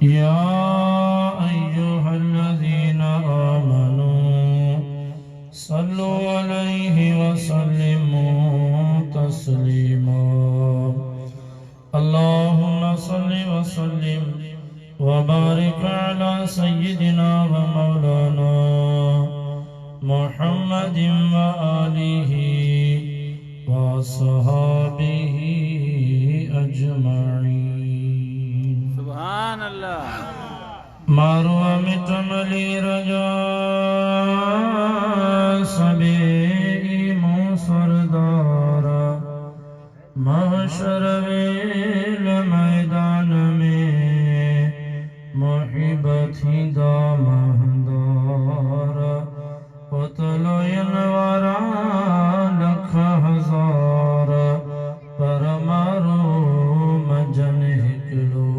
يا أيها الذين آمنوا صلوا عليه وسلموا تسليما اللهم صل وسلم وبارك على سيدنا ومولانا محمد وآله وصحابه أجمعين सुभान अल्लाह। मारो अमित मली रजा सबे ईमो सरदारा महशर वेल मैदान में मोहिबती दा महदारा उतलोयन वारा लख हजार पर मारो मजन हिकलो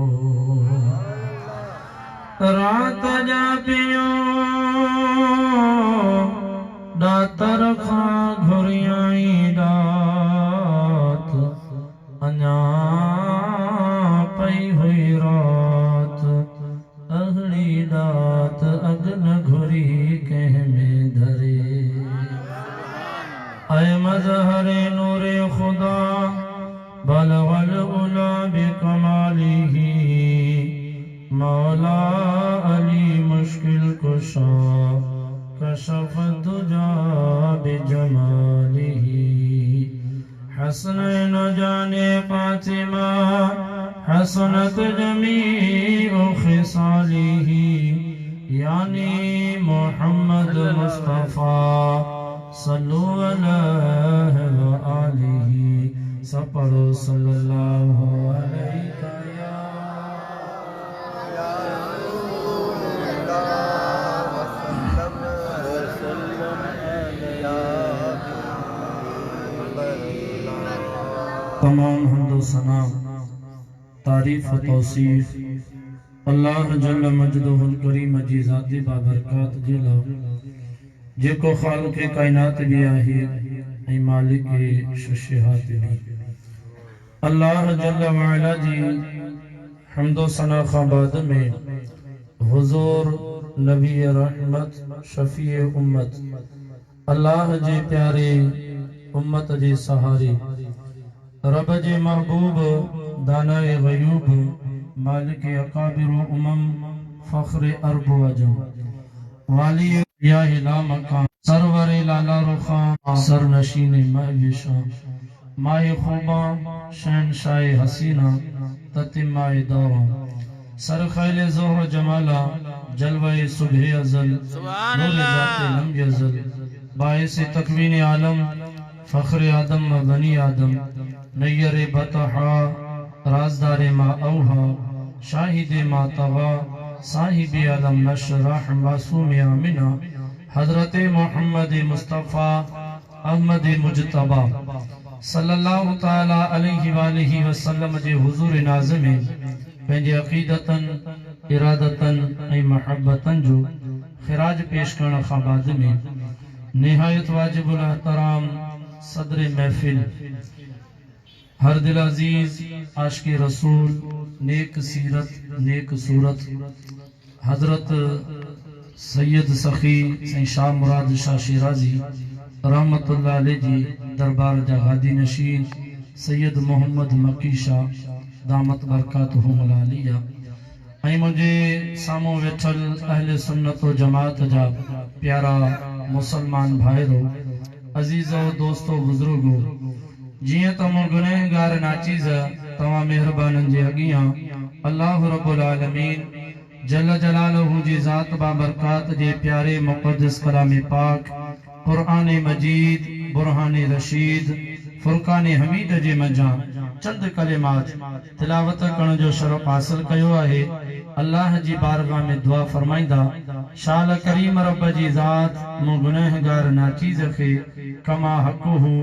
रात जा पियो दातर खा घुरियाई रात अञा पई हुई रात अगली रात अगन घुरी कह में धरे अय मजहरे नूरे खुदा बलवल उला बिकमालिही मौला अली मुश्किल कुशा कशफ दुजा बिजमालिही हसनैन जाने फातिमा हसनत जमीउ खिसालिही यानी मोहम्मद मुस्तफा सल्लु अलैहि व आलिही सपरो सल्लल्लाहु अलैहि तमाम हम्दो सना तारीफ व तौसीफ अल्लाह जल्ल मजदुहुल करीम जी ज़ाती बाबरकात जिला जेको खालिक कायनात भी आहे ऐं मालिक शशहात भी अल्लाह जल्ल व अला जी हम्दो सना खां बाद में हुजूर नबी रहमत शफी उम्मत अल्लाह जे प्यारे उम्मत जे सहारे रब जे महबूब दानाए गयूब मालिक अकाबिर उमम फख्र अरब वजम वाली या इला मकान सरवर लाला रुखा सरनशीन महविशा माए खुबा शहनशाह हसीना ततिमाए दौरा सर खैल ज़ोहर जमाला जलवाए सुबह अज़ल नूर ज़ाते लम यज़ल बाइस तकवीन आलम फख्र आदम व बनी आदम नय्यर बतहा राजदार मा औहा शाहिद मा तवा साहिब आलम नशराह मासूम आमिना हजरत मोहम्मद मुस्तफ़ा अहमद मुजतबा सल्लल्लाहु ताला अलैहि वालिहि वसल्लम जे हुजूर नाज़िम पंहिंजे अक़ीदतन इरादतन ऐं महब्बतन जो ख़िराज पेश करण खां बाद में निहायत वाजिबुल एहतराम सदर महफिल हर दिल अजीज आशिक़ रसूल नेक सीरत नेक सूरत हजरत सैयद सखी सैयद शाह मुराद शाह शिराजी रहमतुल्लाह अलैह जी दरबार जा गादी नशीन सैयद मोहम्मद मकी शाह दामत बरकातुहुम आलिया ऐं मुझे सामो वेठल अहले सुन्नत व जमात जा प्यारा मुसलमान भाइरो अजीजो दोस्तो बुजुर्गो जिए तम गुनहगार नाचीज़ तवा मेहरबानन जे अगियां अल्लाह रब्बुल आलमीन जल जलालहू जी ज़ात बाबरकात जे प्यारे मुक़द्दस कलाम पाक कुरान मजीद बुरहान रशीद फुरकान हमीद जे मजा चंद कलिमात तिलावत करण जो शरफ हासिल कयो आहे। अल्लाह जी बारगाह में दुआ फरमाइंदा शाल करीम रब जी ज़ात मु गुनहगार नाचीज़ खे कमा हक़ुहु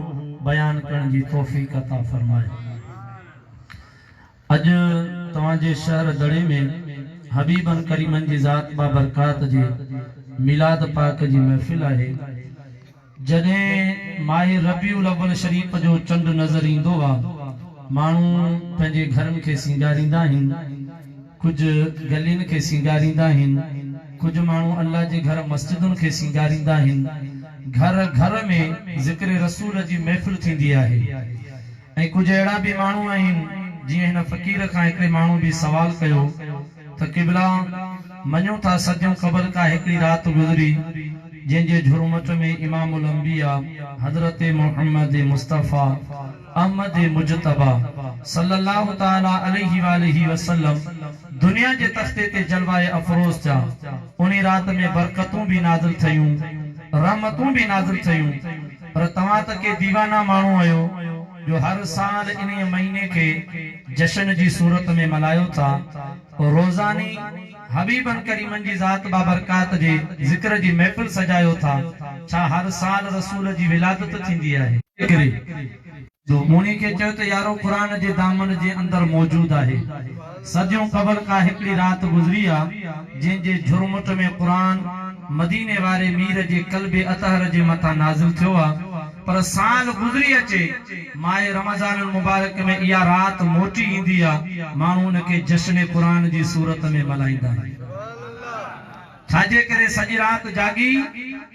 बयान करण जी तौफ़ीक़ अता फरमाए। अज तवाजे शहर दड़े में हबीबन करीमन जी ज़ात बाबरकात जी मिलाद पाक जी महफिल आहे। जने माह रबीउल अव्वल शरीफ जो चंड नजर इंदो आ मानू पंहिंजे घरन के सिंगारींदा आहिनि कुछ गलिन के सिंगारींदा हिन, कुछ मानू अल्लाह जे घर मस्जिदुन के सिंगारींदा हिन। घर घर में जिक्र रसूल जी महफिल थींदी आहे। ऐं कुछ अहिड़ा भी मानू आहिन, जीअं हिन फ़कीर खां हिकिड़े माण्हू बि सवाल कयो त क़िबला मञो था सॼो क़बर का हिकिड़ी राति गुज़री जंहिंजे झुरमट में इमामुल अंबिया हज़रत मोहम्मद मुस्तफ़ा अहमद मुजतबा सल्लल्लाहु ताला अलैहि वालैहि वसल्लम दुनिया जे तख़्ते ते जलवाए अफरोज़ थिया। उन रात में बरकतूं भी नाज़िल थियूं, रहमतूं भी नाज़िल थियूं। पर तव्हां त के दीवाना माण्हू आहियो जो हर साल इन महीने के जश्न जी सूरत में मल्हायो था। रोज़ानी हबीबन करीमन जी ज़ात बाबरकात जे ज़िक्र जी महफिल सजायो था। छा हर साल रसूल जी विलादत थींदी आहे? तो उन्हीं के चयो त यारो कुरान जे दामन जे अंदर मौजूद आहे। सदियों क़बर का हिकिड़ी रात गुज़री आहे जंहिंजे झुरमुट में कुरान मदीने वारे मीर जे क़ल्बे अतहर जे मथां नाज़िल थियो आहे। पर साल गुज़री अचे माए रमज़ान मुबारक में इहा रात मोटी ईंदी आहे, माण्हू उन खे जश्न कुरान जी सूरत में मल्हाईंदा आहिनि। छाजे करे सॼी रात जागी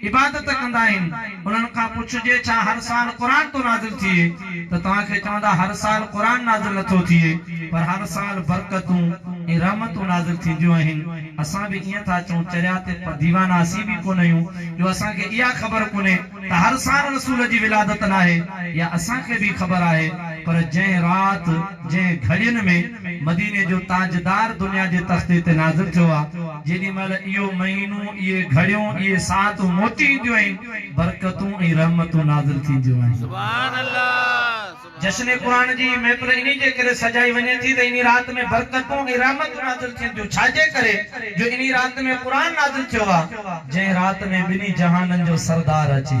इबादत कंदा आहिनि। उन्हनि खां पुछिजे छा हर साल कुरान तो नाज़िल थिए त तव्हांखे चवंदा हर साल कुरान नाज़िल नथो थिए, पर हर साल बरकतूं ऐं रहमतूं नाज़िल थींदियूं आहिनि। असां बि ईअं था चऊं, चरिया ते दीवाना असीं बि कोन आहियूं जो असांखे इहा ख़बर कोन्हे त हर साल रसूल जी विलादत न आहे, या असांखे बि ख़बर आहे। पर जंहिं रात जंहिं घड़ियुनि में मदीने जो ताजदार दुनिया जे तख़्ते ते नाज़िल थियो आहे, जेॾी महिल इहो महीनो इहे घड़ियूं इहे सातूं मोटी ईंदियूं आहिनि, बरकतूं ऐं रहमतूं नाज़िल थींदियूं आहिनि। सुभान अल्लाह। जश्न कुरान जी महफिल इन्ही जे करे सजाई वञे थी त इन रात में बरकतूं ऐं रहमतूं नाज़िल थींदियूं। छाजे करे जो इन रात में कुरान नाज़िल थियो आहे। जंहिं रात में ॿिन्ही जहाननि जो सरदार अचे,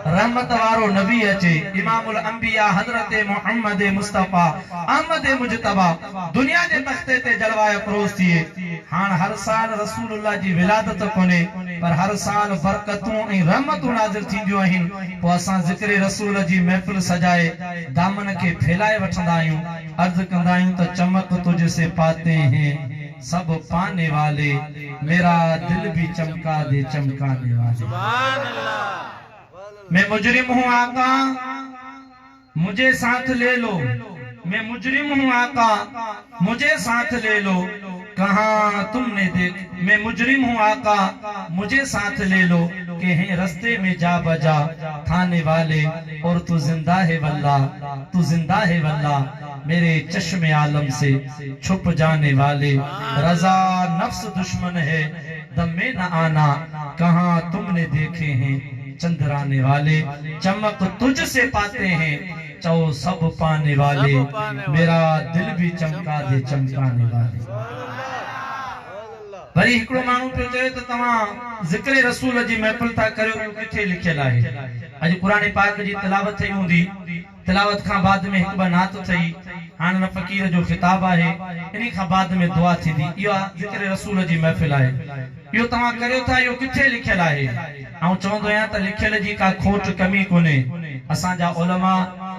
रहमत वारो नबी अचे, इमामुल अंबिया हज़रत मोहम्मद मुस्तफ़ा अहमद मुजतबा दुनिया जे तख़्ते ते जलवाए अफरोज़ थिए। हाण हर साल रसूलुल्लाह जी विलादत कोन्हे, पर हर साल बरकतूं ऐं रहमतूं नाज़िल थींदियूं आहिनि। पोइ असां ज़िक्र रसूल जी महफिल सजाए दामन खे फैलाए वठंदा आहियूं। अर्ज़ कंदा आहियूं त चमक तुझसे पाते हैं सब पाने वाले, मेरा दिल भी चमका दे चमकाने वाले। सुभान अल्लाह। मैं मुजरिम हूँ आका, मुझे साथ ले लो। मैं मुजरिम हूँ आका, मुझे साथ ले लो। कहाँ तुमने देख, मैं मुजरिम हूँ आका, मुझे साथ ले लो। के हैं रास्ते में जा बजा थाने वाले, और तू जिंदा है वल्ला, तू जिंदा है वल्ला, मेरे चश्मे आलम से छुप जाने वाले। रजा नफ्स दुश्मन है, दम में न आना, कहाँ तुमने देखे हैं चंद्राने वाले। चमक तुझसे पाते हैं चौ सब पाने वाले, मेरा दिल भी चमका दे चमकाने वाले। वरी हिकिड़ो माण्हू पियो चए त तव्हां ज़िक्र रसूल जी महफिल था करियो, किथे लिखियल आहे? अॼु क़ुरान पाक जी तिलावत थई हूंदी, तिलावत खां बाद में हिकु ॿ नात थई, हाणे न फ़कीर जो खिताब आहे, इन खां बाद में दुआ थींदी। इहा ज़िक्र रसूल जी महफिल आहे। इहो तव्हां करियो था, इहो किथे लिखियल आहे? ऐं चवंदो आहियां त लिखियल जी का खोट कमी कोन्हे। असांजा उलमा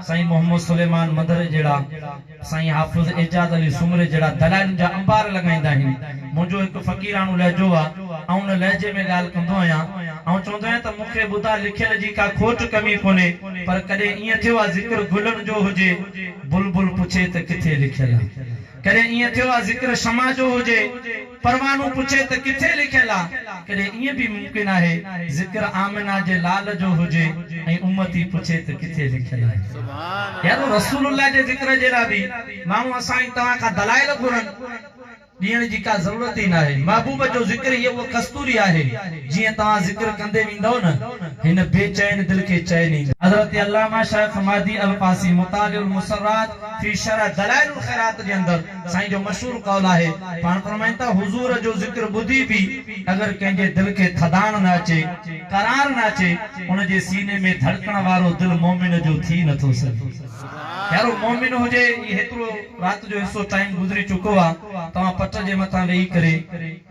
साईं मोहम्मद सुलेमान मदर जहिड़ा, साईं हाफ़िज़ एजाज़ अली सुमरे जहिड़ा दलाइल जा अंबार लॻाईंदा आहिनि। मुंहिंजो हिकु फ़क़ीराणो लहजो आहे, ऐं उन लहजे में ॻाल्हि कंदो आहियां ऐं चवंदो आहियां त मूंखे ॿुधा लिखियल जी का खोट कमी कोन्हे, पर कॾहिं ईअं थियो आहे ज़िक्र गुलनि जो हुजे, बुलबुल पुछे त किथे लिखियल आहे। कॾहिं ईअं थियो आहे ज़िक्र शमा जो हुजे, परवानो पुछे त किथे लिखियल आहे। कॾहिं ईअं बि मुमकिन आहे ज़िक्र आमिना जे लाल जो हुजे ऐं उम्मती पुछे त किथे लिखियल आहे। यारो रसूलुल्लाह जे ज़िक्र जे लाइ बि माण्हू असां तव्हां खां दलाइल घुरनि, ॾियण जी का ज़रूरत ई न आहे। महबूब जो ज़िक्र इहो उहा कस्तूरी आहे, जीअं तव्हां ज़िक्र कंदे वेंदव न, हिन बेचैन दिल खे चैन ईंदो। हज़रत अल्लामा शेख महदी अल-फ़ासी मुतालिउल मुसर्रात फी शरह दलाइलुल ख़ैरात जे अंदर साईं जो मशहूर कौल आहे। पाण फरमाइनि था हुज़ूर जो ज़िक्र ॿुधी बि अगर कंहिंजे दिल खे थदाण न अचे, करार न अचे, उन जे सीने में धड़कण वारो दिल मोमिन जो थी नथो सघे। यारो मोमिन हुजे, ये हेतिरो रात जो हिस्सो टाइम गुज़री चुको आहे, तव्हां पट जे मथां वेही करे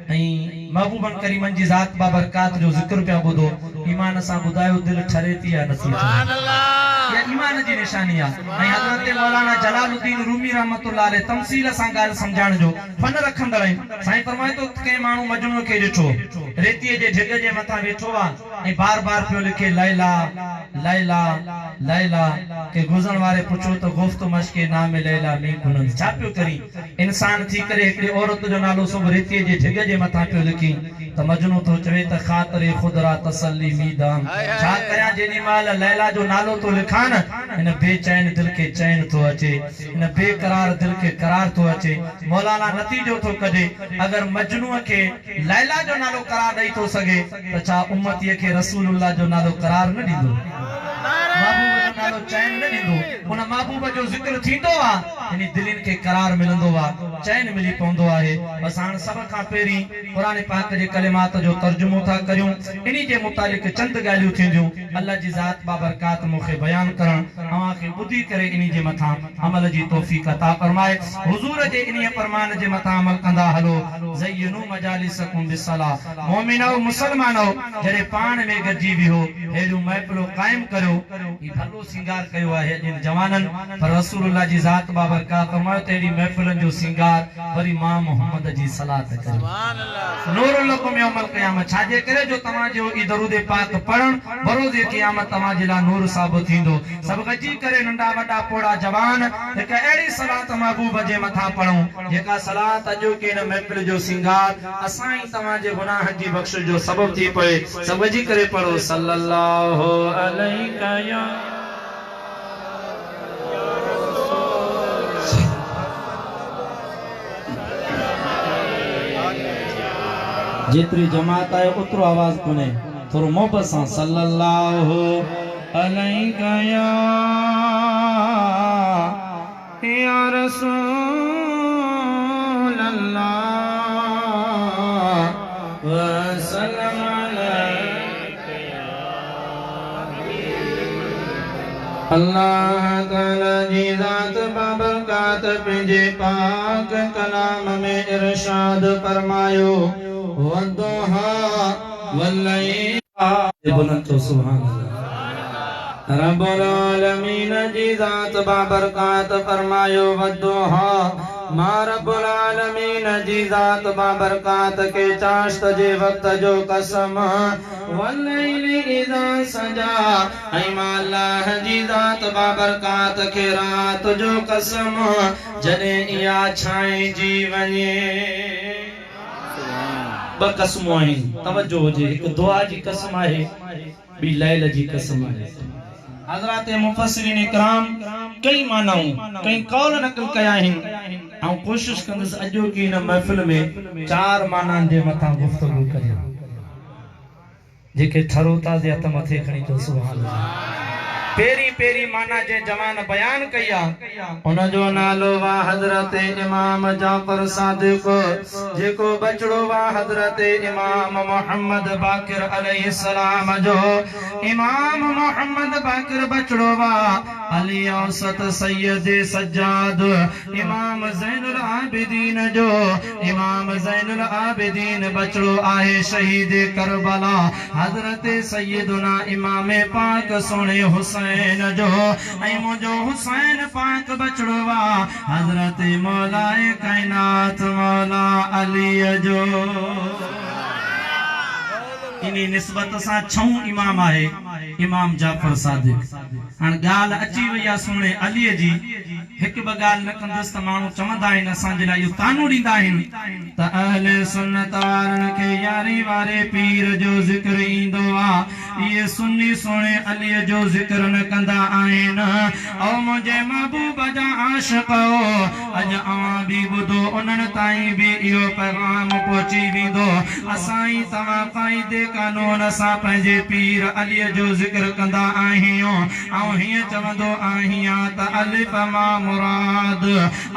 ऐं महबूबन करीमन जी ज़ात बाबरकात जो ज़िक्र पिया ॿुधो, ईमान सां ॿुधायो दिल ठरे थी या नथी? सुभान अल्लाह। ये ईमान जी निशानी है। हज़रत मौलाना जलालुद्दीन रूमी रहमतुल्लाह अलैह तमसील सां ॻाल्हि समझाइण जो फन रखंदड़ आहिनि। साईं फरमाए तो कंहिं माण्हू मजनू खे ॾिठो रेतीअ जे ढिग जे मथां वेठो आहे ऐं बार बार पियो लिखे लैला लैला लैला के गुज़रण वारे पुछो तो गुफ्त मश्के नाम लैला में कुनन छा पियो करी इंसान थी करे हिकड़ी औरत जो नालो सब रेतीअ जे ढिग जे मथां पियो लिखी त मजनू तो चवे त ख़ातिर खुदरा तसल्ली मीदान छा कयां जेॾी महिल लैला जो नालो तो लिखा न इन बेचैन दिल के चैन तो अचे इन बेकरार दिल के करार तो अचे। मौलाना नतीजो तो कढे अगर मजनू के लैला जो नालो करार ॾेई तो सके त छा उम्मतीअ खे रसूलुल्लाह जो नालो करार न ॾींदो महबूब जो नालो चैन न ॾींदो उन महबूब जो ज़िक्र थींदो आहे इन दिलनि खे करार मिलंदो आहे चैन मिली पवंदो आहे। बस हाणे सभ खां पहिरीं क़ुरान पाक जे कलिमात जो तर्जुमो था करियूं इन्ही जे मुतालिक चंद ॻाल्हियूं थींदियूं अल्लाह जी ज़ात बाबरकात मूंखे बयान करण अव्हां खे ॿुधी करे इन्ही जे मथां अमल जी तौफ़ीक़ अता फरमाए। हुज़ूर जे इन्ही फरमान जे मथां अमल कंदा हलो ज़य्यनू मजालिसकुम बिस्सलाह मोमिनो मुसलमानो जॾहिं पाण में गॾिजी वियो हेड़ियूं महफ़िलूं क़ाइम करियो ई भलो सिंगार कयो आहे जिन जवाननि पर रसूलुल्लाह जी ज़ात बाबरकात फरमायो त अहिड़ी महफ़िलुनि जो सिंगार वरी मां मोहम्मद जी सलात करियो सुभान अल्लाह नूरुल लकुम यौमल क़यामत छाजे करे जो तव्हां जो ई दरूद पाक पढ़ण बरोज़े क़यामत तव्हां जे लाइ नूर साबित थींदो। सभु गॾिजी करे नंढा वॾा पोड़ा जवान हिकु अहिड़ी सलात महबूब जे मथां पढ़ूं जेका सलात अॼु के हिन महफ़िल जो सिंगार असां ई तव्हां जे गुनाह जी बख़्शिश जो सबब थी पए। सभु गॾिजी करे पढ़ो सल्लल्लाहु अलैहि या जितरी जमात है उतरो आवाज कोने थोरो मोहब्बत सां सल्लल्लाहु अलैहि या रसूल अल्लाह व सल्लम अलैका अल्लाह ताला जी ज़ात बाबरकात पंहिंजे पाक कलाम में इरशाद फरमायो वद्दुहा वल्लैल बुलंद तो सुभान अल्लाह रब्बुल आलमीन जी ज़ात बाबरकात फरमायो वद्दुहा मां रब्बुल आलमीन जी ज़ात बाबरकात के चाश्त जे वक्त जो कसम वल्लैल इज़ा सजा ऐं मां अल्लाह जी ज़ात बाबरकात के रात जो कसम जॾहिं इहा छांइजी वञे। ब कसमूं आहिनि तवज्जो हुजे हिकु दुआ जी कसम आहे ॿी लैल जी कसम आहे। हज़रात मुफ़स्सिरीन इकराम कई मानाऊं कई कौल नक़ल कया आहिनि ऐं कोशिश कंदुसि अॼु की हिन महफ़िल में 4 मानानि जे मथां गुफ़्तगू करियां जेके ठरो ताज़े हथ मथे खणी चो सुभान अल्लाह। पेरी माना जे जवान बयान कया उन जो नालो वा हज़रत इमाम जाफर सादिक जेको बचड़ो वा हज़रत इमाम मोहम्मद बाकिर अलैहिस्सलाम जो इमाम मोहम्मद बाकिर बचड़ो वा अली औसत सैयद सज्जाद इमाम ज़ैनुल आबिदीन जो इमाम ज़ैनुल आबिदीन बचड़ो आहे शहीद करबला हज़रत सैयदना इमाम पाक सोने हुसैन जो ऐं मुंहिंजो हुसैन पाक बचड़ो वा हज़रत मौलाए कायनात मौला अली जो इन्ही निस्बत सां 6 इमाम आहे इमाम जाफर सादिक। हाणे ॻाल्हि अची वई आहे सुणे अलीअ जी हिकु ॿ ॻाल्हि न कंदुसि त माण्हू चवंदा आहिनि असांजे लाइ इहो तानो ॾींदा आहिनि त अहले सुन्नत वारनि खे यारी वारे पीर जो ज़िक्र ईंदो आहे इहे सुन्नी सोणे अलीअ जो ज़िक्र न कंदा आहिनि। ऐं मुंहिंजे महबूब जा आशिक़ अॼु अवां बि ॿुधो उन्हनि ताईं बि इहो पैगाम पहुची वेंदो असां ई तव्हां क़ाइदे कानून सां पंहिंजे पीर अलीअ जो ज़िक्र कंदा आहियूं ऐं हीअं चवंदो आहियां त अलिफ मां मुराद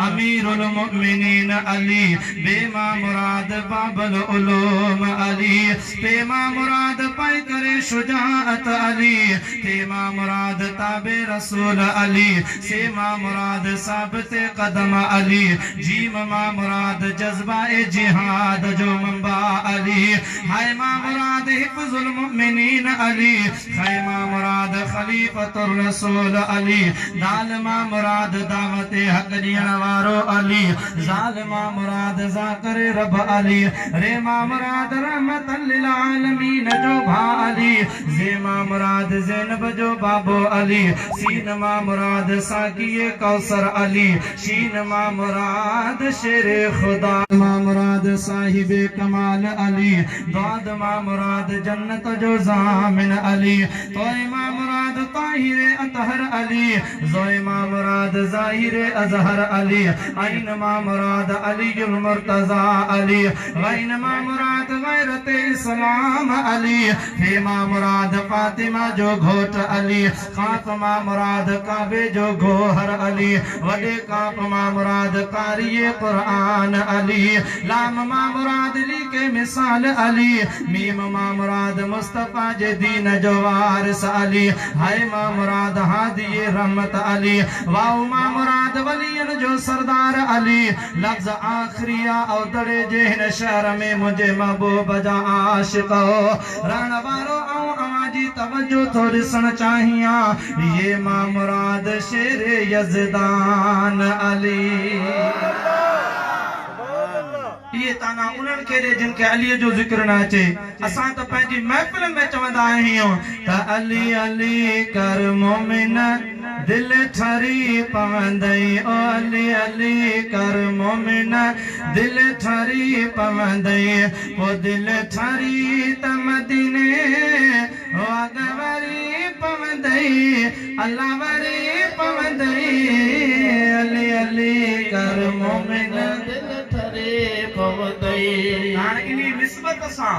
अमीरुल मुमिनीन अली बेमा मुराद बाबल उलूम अली बेमा मुराद पाई करे शुजाअत अली तेमा मुराद ताबे रसूल अली सेमा मुराद साबित कदम अली जीम मा मुराद जज्बा ए जिहाद जो मंबा अली हाय मा मुराद हिफ्जुल मुमिनीन अली खैमा मुराद खलीफतुर रसूल अली दाल मा मुराद दावत हक दियण वारो अली जाल मा मुराद जाकर रब अली रे मा मुराद रहमतल लिल आलमीन जो भा अली जे मा मुराद ज़ैनब जो बाबो अली सीन मा मुराद साकिए कौसर अली शीन मा मुराद शेर खुदा मा मुराद साहिबे कमाल अली दाद मा मुराद जन्नत जो जामिन अली तोय मा मुराद ताहिर अतहर अली जोय मा मुराद जाहिर अजहर अली ऐन मा मुराद अलीयुल मुर्तजा अली वैन मा मुराद गैरत इस्लाम अली हे मा मुराद फातिमा जो घोट अली खाफ मा मुराद काबे जो गोहर अली वडे काफ मा मुराद कारिये कुरान अली लाम मा मुराद ली के मिसाल अली मीम मा मुराद मुस्तफा जे दीन जो वारिस अली हाय मा मुराद हादिये रहमत अली वाओ मा मुराद वलियन जो सरदार अली लफ्ज आखिरिया और दड़े जे हिन शहर में मुझे महबूब जा आशिक रण वारो औ अवाजी तवज्जो तो ॾिसण चाहिया ये मा मुराद शेर यज़दान अली ये ताना उन्हनि खे ॾे जिन खे अलीअ जो ज़िक्र न अचे असां त पंहिंजी महफ़िल में चवंदा आहियूं त अली अली कर मोमिन दिल ठरी पवंदई ओ अली अली कर मोमिन दिल ठरी पवंदई ओ दिल ठरी त मदीने ओ अगवरी पवंदई अल्लाह वरी पवंदई अली अली कर मोमिन दिल ठरी पवंदई हाणे इनी निस्बत सां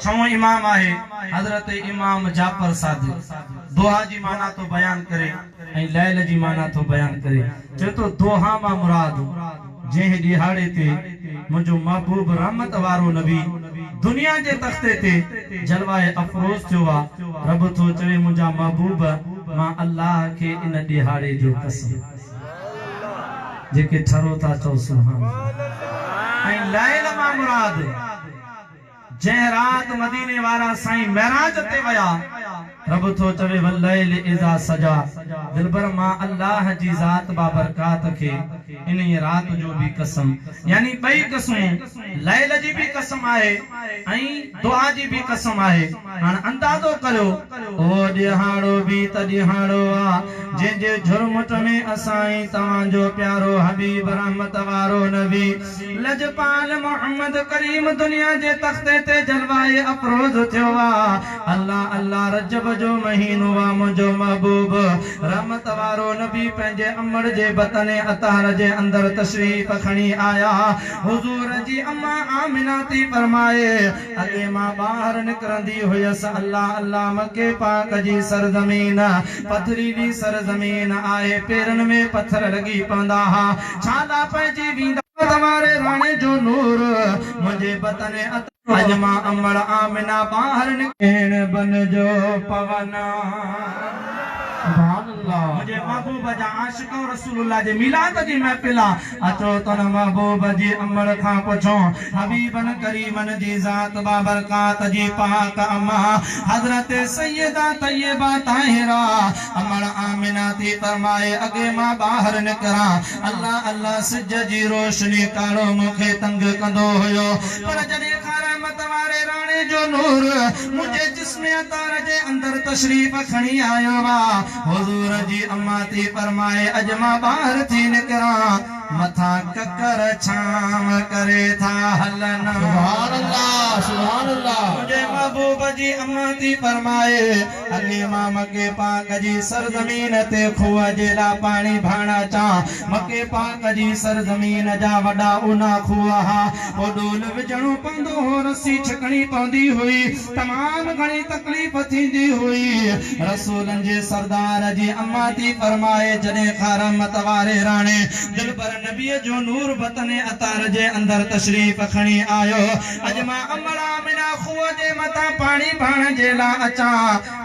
छओं इमाम आहे हज़रत इमाम जाफर सादिक दोहा जी माना तो बयान करे ऐं लैल जी माना तो बयान करे चए तो दोहा मां मुराद जंहिं ॾिहाड़े ते मुंहिंजो महबूब रहमत वारो नबी दुनिया जे तख़्ते ते जलवाए अफरोज़ थियो आहे रब थो चवे मुंहिंजा महबूब मां अल्लाह खे इन ॾिहाड़े जो कसम जेके ठरो था चओ सुभान ऐं लैल मां मुराद जंहिं रात मदीने वारा साईं महराज ते वया रब थो चवे वल्लैल इज़ा सजा दिलबर मां अल्लाह जी ज़ात बाबरकात खे इन रात जो भी कसम यानी बई कसमूं लैल जी भी कसम आहे ऐं दुआ जी भी कसम आहे हाणे अंदाज़ो करियो ओ ॾिहाड़ो भी त ॾिहाड़ो आ जंहिंजे झुरमुट में असाई तव्हांजो प्यारो हबीब रहमत वारो नबी लजपाल मोहम्मद करीम दुनिया जे तख़्ते ते जलवाए अफरोज़ थियो आहे अल्लाह अल्लाह रजब जो महीनो आहे मुंहिंजो महबूब रहमत वारो नबी पंहिंजे अमर जे बतन अतार जे अंदर तशरीफ़ खणी आया हुजूर जी अम्मा आमिना थी फरमाए अॻे मां ॿाहिरि निकिरंदी हुयसि अल्लाह अल्लाह मके पाक जी सरज़मीन पथरीली सरज़मीन आहे पेरनि में पत्थर लॻी पवंदा हुआ छाला पइजी वेंदा तवारे राणे जो नूर मुंहिंजे बतन अज मां अमड़ आमिना ॿाहिरि निकिरण बन जो पवना मुझे महबूब जा आशिक रसूलुल्लाह जे मिलाद जी महफिल अचो तन महबूब जी अमर खां पुछो हबीबन करीमन जी ज़ात बाबरकात जी पाक अम्मा हजरत सैयदा तैयबा ताहिरा अमर आमिना थी फरमाए अगे मां ॿाहिरि निकिरां अल्लाह अल्लाह सिज जी रोशनी कारो मूंखे तंग कंदो हुयो पर जॾहिं रहमत वारे राणे जो नूर मुझे जिस्म अतार जे अंदर तशरीफ खणी आयो वा हुजूर जी अम्मा थी फरमाए अज मां ॿाहिरि थी निकिरां मथा ककर छाम करे था हलना सुभान अल्लाह सुभान अल्लाह मुझे महबूब जी अम्मा थी फरमाए अली मां मके पाक जी सरजमीन ते खुआ जेला पानी भाणा चा मके पाक जी सरजमीन जा वडा उना खुआ हा ओ डोल विझणो पवंदो हो रस्सी छकणी पवंदी हुई तमाम घणी तकलीफ़ थींदी हुई रसूलन जे सरदार जी अम्मा थी फरमाए जॾहिं खारमत वारे राणे दिलबर नबी जो नूर वतन अतार जे अंदर तशरीफ खणी आयो अज मां अमला मिना खुआ जे मथा पानी भाण जे ला अचा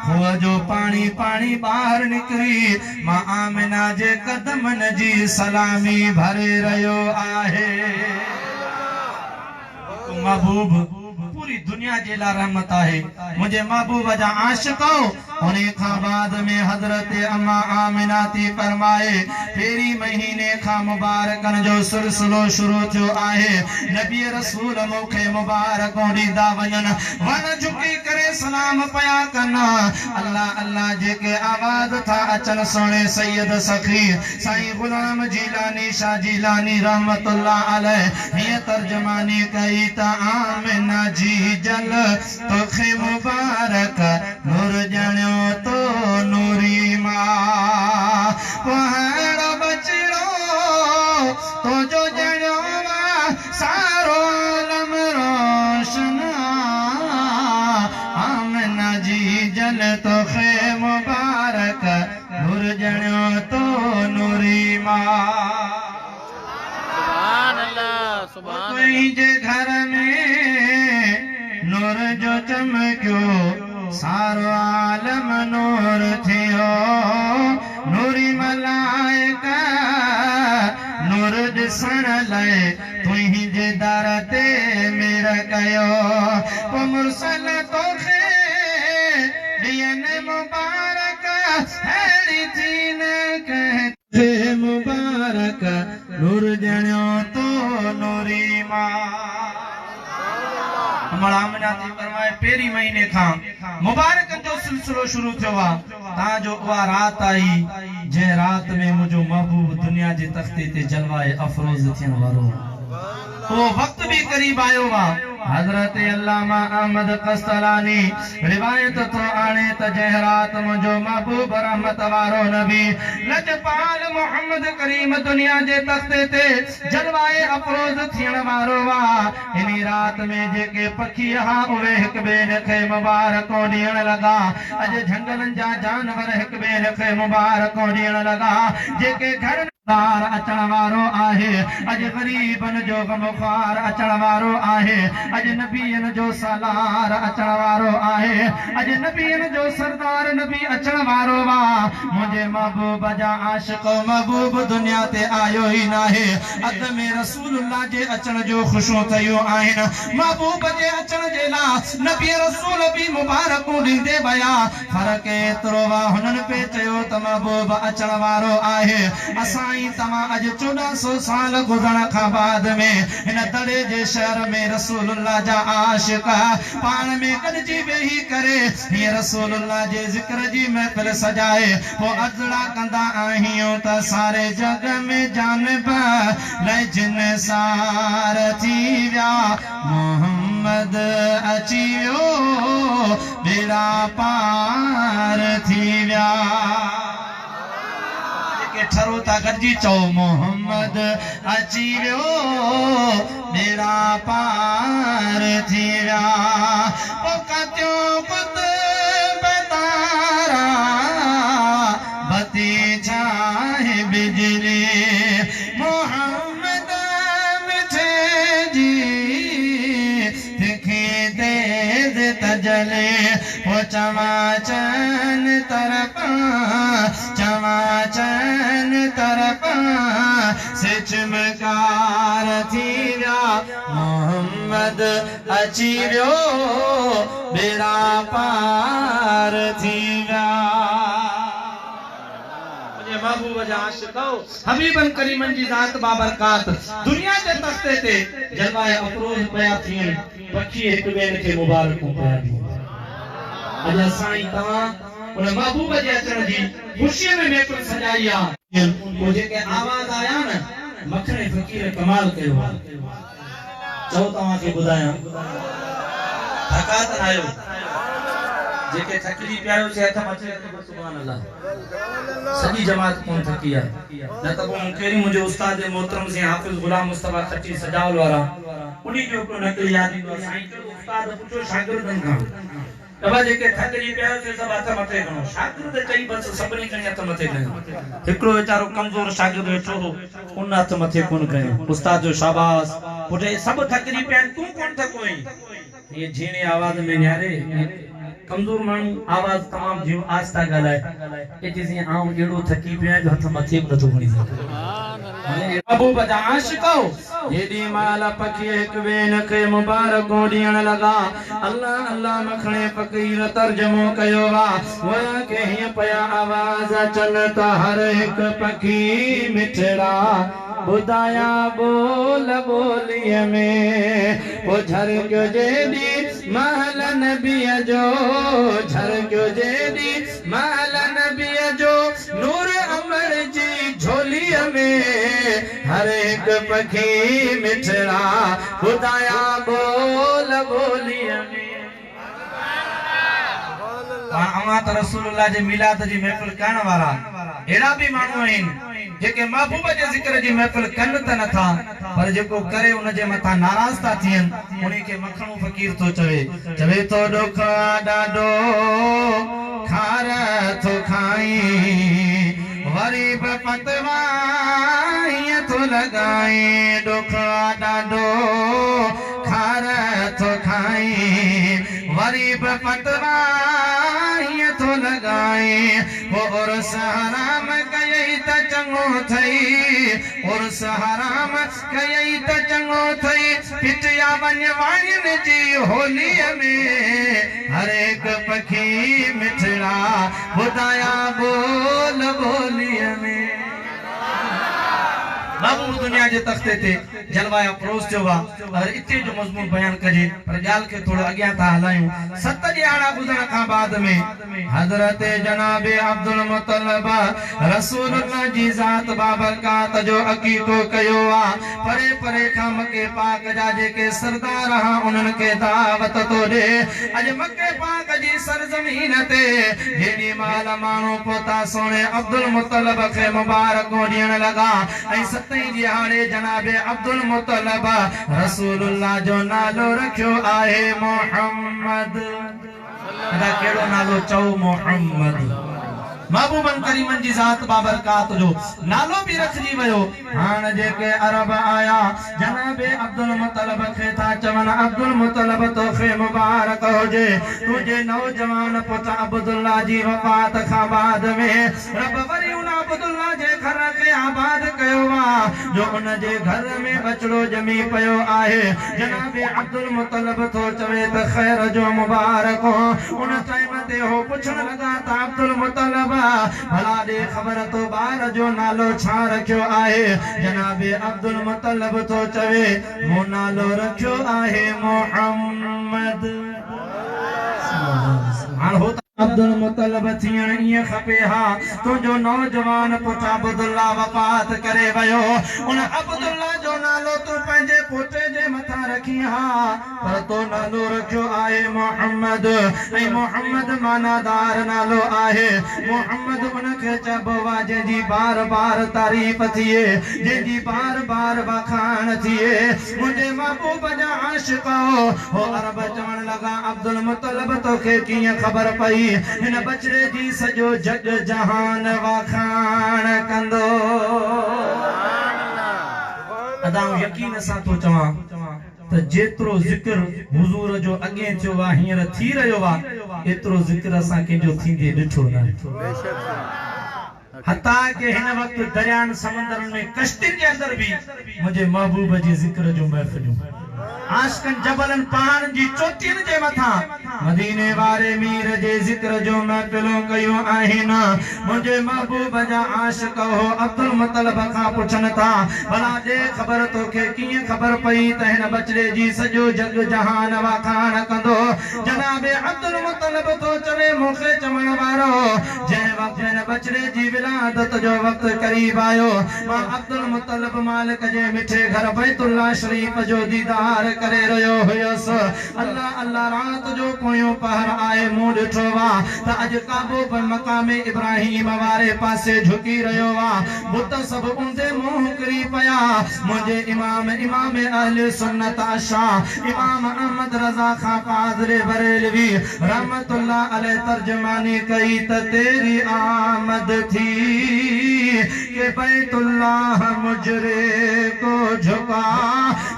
खुआ जो पानी पानी बाहर निकरी मां आमिना जे कदमन जी सलामी भरे रहियो आहे महबूब पूरी दुनिया जे ला रहमत आहे मुझे महबूब जा आशिको उन्हें खां बाद में हजरत अम्मा आमिना थी फरमाए फेरी महीने खां मुबारकन जो सिलसिलो शुरू थियो आहे नबी रसूल मुखे मुबारक ॾींदा वञन वन झुकी करे सलाम पया कना अल्लाह अल्लाह जेके आवाज था अचन सोने सैयद सखी साईं गुलाम जीलानी शाह जीलानी रहमतुल्लाह अलैह ये तर्जमानी कई ता आमिना जी जल तोखे मुबारक नूर जणियो तो नूरी मां पहाड़ बचड़ो तो जो जणियो सारो आलम रोशन आमिना जी जल तोखे मुबारक नूर जणियो तो नूरी मां तुंहिंजे घर में नूर जो चमकियो सारो आलम नूर थियो नूरी मलाइका नूर ॾिसण लाइ तुंहिंजे दर ते मेर कयो पोइ मुर्सल तोखे ॾियनि मुबारक अहिड़ी थी न कंहिं मुबारक नूर ॼणियो तो नूरी मां आमिना थी फरमाए पहिरीं महीने खां मुबारक जो सिलसिलो शुरू थियो आहे ताजो उहा रात आई जंहिं रात में मुंहिंजो महबूब दुनिया जे तख़्ते ते जलवाए अफरोज़ थियण वारो वो वक्त भी करीब आयो वा हजरत अल्लामा अहमद कस्तलानी रिवायत तो आने त जहरात मुझो महबूब रहमत वारो नबी लजपाल मोहम्मद करीम दुनिया जे तख्ते ते जलवाए अफरोज थियण वारो वा इनी रात में जेके पखी हा उहे हिक ॿिए खे मुबारको ॾियण लॻा अॼु झंगलनि जा जानवर हिक ॿिए खे मुबारको ॾियण लॻा जेके घर अचण वारो आहे अॼु ग़रीबन जो गमख्वार अचण वारो आहे अॼु नबीन जो सालार अचण वारो आहे अॼु नबीन जो सरदार नबी अचण वारो वा मुंहिंजे महबूब जा आशिक महबूब दुनिया ते आयो ई नाहे अद में रसूलुल्लाह जे अचण जो ख़ुशियूं थयूं आहिनि महबूब जे अचण जे लाइ नबी रसूल बि मुबारकूं ॾींदे विया फ़र्क़ एतिरो वा हुननि पे चयो त महबूब अचण वारो आहे असां तमा अज 1400 साल गुजरण खां बाद में इन दड़े जे शहर में रसूलुल्लाह जा आशिक पान में गॾिजी वेही करे ये रसूलुल्लाह जे ज़िक्र जी महफिल सजाए वो अज़ड़ा कंदा आहियूं त सारे जग में जानब लजन सार थी विया मोहम्मद अची वियो बेड़ा पार थी विया ठरो ता गॾिजी चओ मोहम्मद अची वियो बेड़ा पार थी विया ओ कतियो कुतुब तारा बती छाहे बिजली मोहम्मद मिठे जी तिखी तेज तजले ओ चमाचन तरफ चमाचन तरफ से चमकार थी विया मोहम्मद अची वियो बेड़ा पार थी विया महबूब जा आशिको हबीबन करीमन जी ज़ात बाबरकात दुनिया जे तख्ते ते जलवाए अफरोज पया थियन पखी हिक ॿिए खे मुबारकूं पया ॾियनि अॼु साईं तव्हां उन महबूब जे अचण जी ख़ुशीअ में महफ़िल सजाई आहे वो जेके आवाज आया न मखणे फ़कीर कमाल कयो चओ तव्हां खे ॿुधायां थकात न आयो जेके थकजी पिया आहियो से हथ मथे रखो सुभान अल्लाह सॼी जमात कोन थकी आहे न त पोइ कहिड़ी मुंहिंजे उस्ताद मोहतरम से हाफ़िज़ गुलाम मुस्तफा खटी सजावल वारा उन्ही जो हिकिड़ो नक़ल यादि ईंदो आहे साईं कहिड़ो उस्ताद पुछो शागिर्दनि खां तव्हां जेके थकजी पिया आहियो से सभु हथ मथे खणो शागिर्द चई बसि सभिनी खणी हथ मथे खणो हिकिड़ो वीचारो कमज़ोर शागिर्द वेठो हो उन हथ मथे कोन खयो उस्ताद जो शाबाश पुटे सभु थकजी पिया आहिनि तूं कोन थको आहीं ये झीणी आवाज़ में न्यारे कमजोर माण्हू आवाज़ तमाम जीव आस्ता ॻाल्हाए एतिरी जीअं आऊं अहिड़ो थकी पियो आहियां जो हथ मथे बि नथो खणी सघां महबूब जा आशिको हेॾी महिल पखी हिकु ॿिए खे मुबारकूं ॾियण लॻा अल्लाह अल्लाह मखणे फ़क़ीर तर्जुमो कयो आहे वया के हीअं पिया आवाज़ अचनि त हर हिकु पखी मिठड़ा ॿुधाया बोल ॿोलीअ में पोइ झरकियो जेॾी महल नबीअ जो झरकियो जेॾी महल नबीअ जो नूर अमर जी झोलीअ में हर हिकु पखी मिठड़ा ॿुधाया बोल ॿोलीअ में अवां त रसूलुल्लाह जे मिलाद जी महफ़िल करण वारा अहिड़ा बि माण्हू आहिनि जेके महबूब जे ज़िक्र जी महफ़िल कनि त नथा पर जेको करे उन जे मथां नाराज़ था थियनि उन्ही खे मखणो फ़क़ीर थो चवे थो ॾुख ॾाढो खार थो खाई वरी बि पतवा हीअं थो लॻाए ॾुख ॾाढो खार थो खाई वरी बि पतवा हीअं थो लॻाए पोइ उर्स हराम कयई त चङो थई उर्स हराम कयई त चङो थई पिटिया वञ वाणियुनि जी होलीअ में हर हिकु पखी मिठड़ा ॿुधाया बोल ॿोलीअ में महबूब दुनिया जे तख़्ते ते जलवाया परोस थियो आहे अगर इते जो मज़मून बयान कजे पर ॻाल्हि खे थोरो अॻियां था हलायूं 7 ॾियारा गुज़रण खां बाद में हज़रत जनाब अब्दुल मुतल्लब रसूलुल्लाह जी ज़ात बाबरकात जो अक़ीक़ो कयो आहे परे परे खां मके पाक जा जेके सरदार हा उन्हनि खे दावत थो ॾे अॼु मके पाक जी सरज़मीन ते जेॾी महिल माण्हू पहुता सोणे अब्दुल मुतल्लब खे मुबारकूं ॾियण लॻा ऐं 7 ॾियारे जनाब अब्दुल मुतल्लब रसूलुल्लाह जो नालो रखियो आहे मोहम्मद अदा केड़ो नालो चओ मोहम्मद महबूबन करीमन जी ज़ात बाबरकात जो नालो भी रखजी वयो हां जेके अरब आया जनाब अब्दुल मुतल्लब खे था चवन अब्दुल मुतल्लब तो खे मुबारक होजे तुझे नौजवान पुत अब्दुल्ला जी वफात खां बाद में रब वरी उन अब्दुल्ला जे घर खे आबाद कयो वा जो उन जे घर में बचड़ो जमी पयो आहे जनाब अब्दुल मुतल्लब तो चवे त खैर जो मुबारक हो उन टाइम ते हो पुछण लगा त अब्दुल मुतल्लब भला दे खबर तो बार जो नालो छा रखियो आहे जनाब अब्दुल मुतल्लब तो चवे मो नालो रखियो आहे मोहम्मद अब्दुल मुतल्लब थियण ईअं खपे हा तुंहिंजो नौजवान पुट अब्दुल्ला वफ़ात करे वयो उन अब्दुल्ला जो नालो तूं पंहिंजे पुट जे मथां रखी हा पर तो नालो रखियो आहे मोहम्मद ऐं मोहम्मद मानादार नालो आहे मोहम्मद उनखे चइबो आहे जंहिंजी बार बार तारीफ़ थिए जंहिंजी बार बार बखान थिए मुंहिंजे महबूब जा आशिक़ हो अरब चवण लॻा अब्दुल मुतल्लब तोखे कीअं ख़बर पई इन बचड़े जी सॼो जग जहान वाखाण कंदो अदा यकीन सां तो चवां त जेतिरो ज़िक्र हुज़ूर जो अॻे थियो आहे हींअर थी रहियो आहे एतिरो ज़िक्र असां कंहिंजो थींदे ॾिठो न हता के हिन वक्त दरियान समंदरनि में कश्तियुनि जे अंदर भी मुंहिंजे महबूब जे ज़िक्र जो महफ़िलूं आशिकन जबलन पहाड़न जी चोटियुनि जे मथां मदीने वारे मीर जे ज़िक्र जो महफ़िलूं कयूं आहिनि मुंहिंजे महबूब जा आशिक़ हो अब्दुल मुतल्लब खां पुछनि था भला दे ख़बर तोखे कीअं ख़बर पई त हिन बचड़े जी सॼो जग जहान वाखाण कंदो जनाब अब्दुल मुतल्लब तो चवे मूंखे चवण वारो जंहिं वक़्तु हिन बचड़े जी विलादत जो वक़्तु क़रीब आयो मां अब्दुल मुतल्लब मालिक जे मिठे घर बैतुल्लाह शरीफ जो दीदार इतवार करे रहियो हुयसि अल्लाह अल्लाह रात जो पोयों पहर आए मूं ॾिठो वा त अॼु काबो पे मक़ामे इब्राहिम वारे पासे झुकी रहियो वा बुत सभु उंदे मुंह करी पिया मुंहिंजे इमाम अहले सुन्नत शाह इमाम अहमद रज़ा खां कादरे बरेलवी रहमतुल्लाह अलैह तर्जमानी कई त तेरी आमद थी कि बैतुल्लाह मुजरे को झुका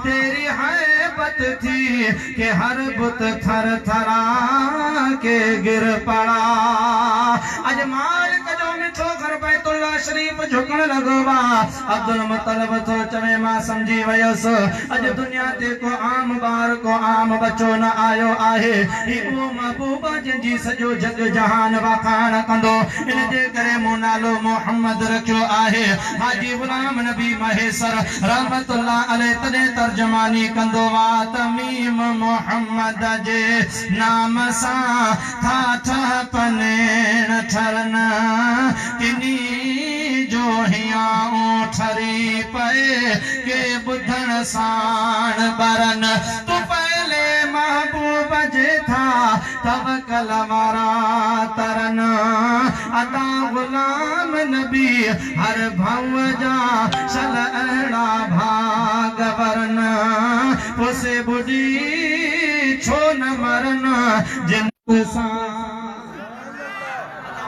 तेरी हैबत थी कि हर बुत थर थरा के गिर पड़ा अज मालिक जो मिठो घर बैतुल्लाह शरीफ झुकण लगो वा अब्दुल मुत्तलिब तो चवे मां समझी वयस अज दुनिया ते को आम बार को आम बच्चो न आयो आहे ही वो महबूबा जिंजी सजो जग जहान वखाण कंदो इन जे करे मो नालो मोहम्मद रखियो आहे हाजी गुलाम नबी महेसर रहमतुल्लाह अलैह तने तर्जमानी कंदो वा तमीम मोहम्मद जे नाम सा था ठह पनेण ठरन किनी जो हिया ठरी पे के बुधन साण बरन तू पहले महबूब जे था तब कलवारा तरन अदा गुलाम नबी हर भव जा चल अड़ा भाग वरन उसे बुढ़ी छो न मरन जिन सा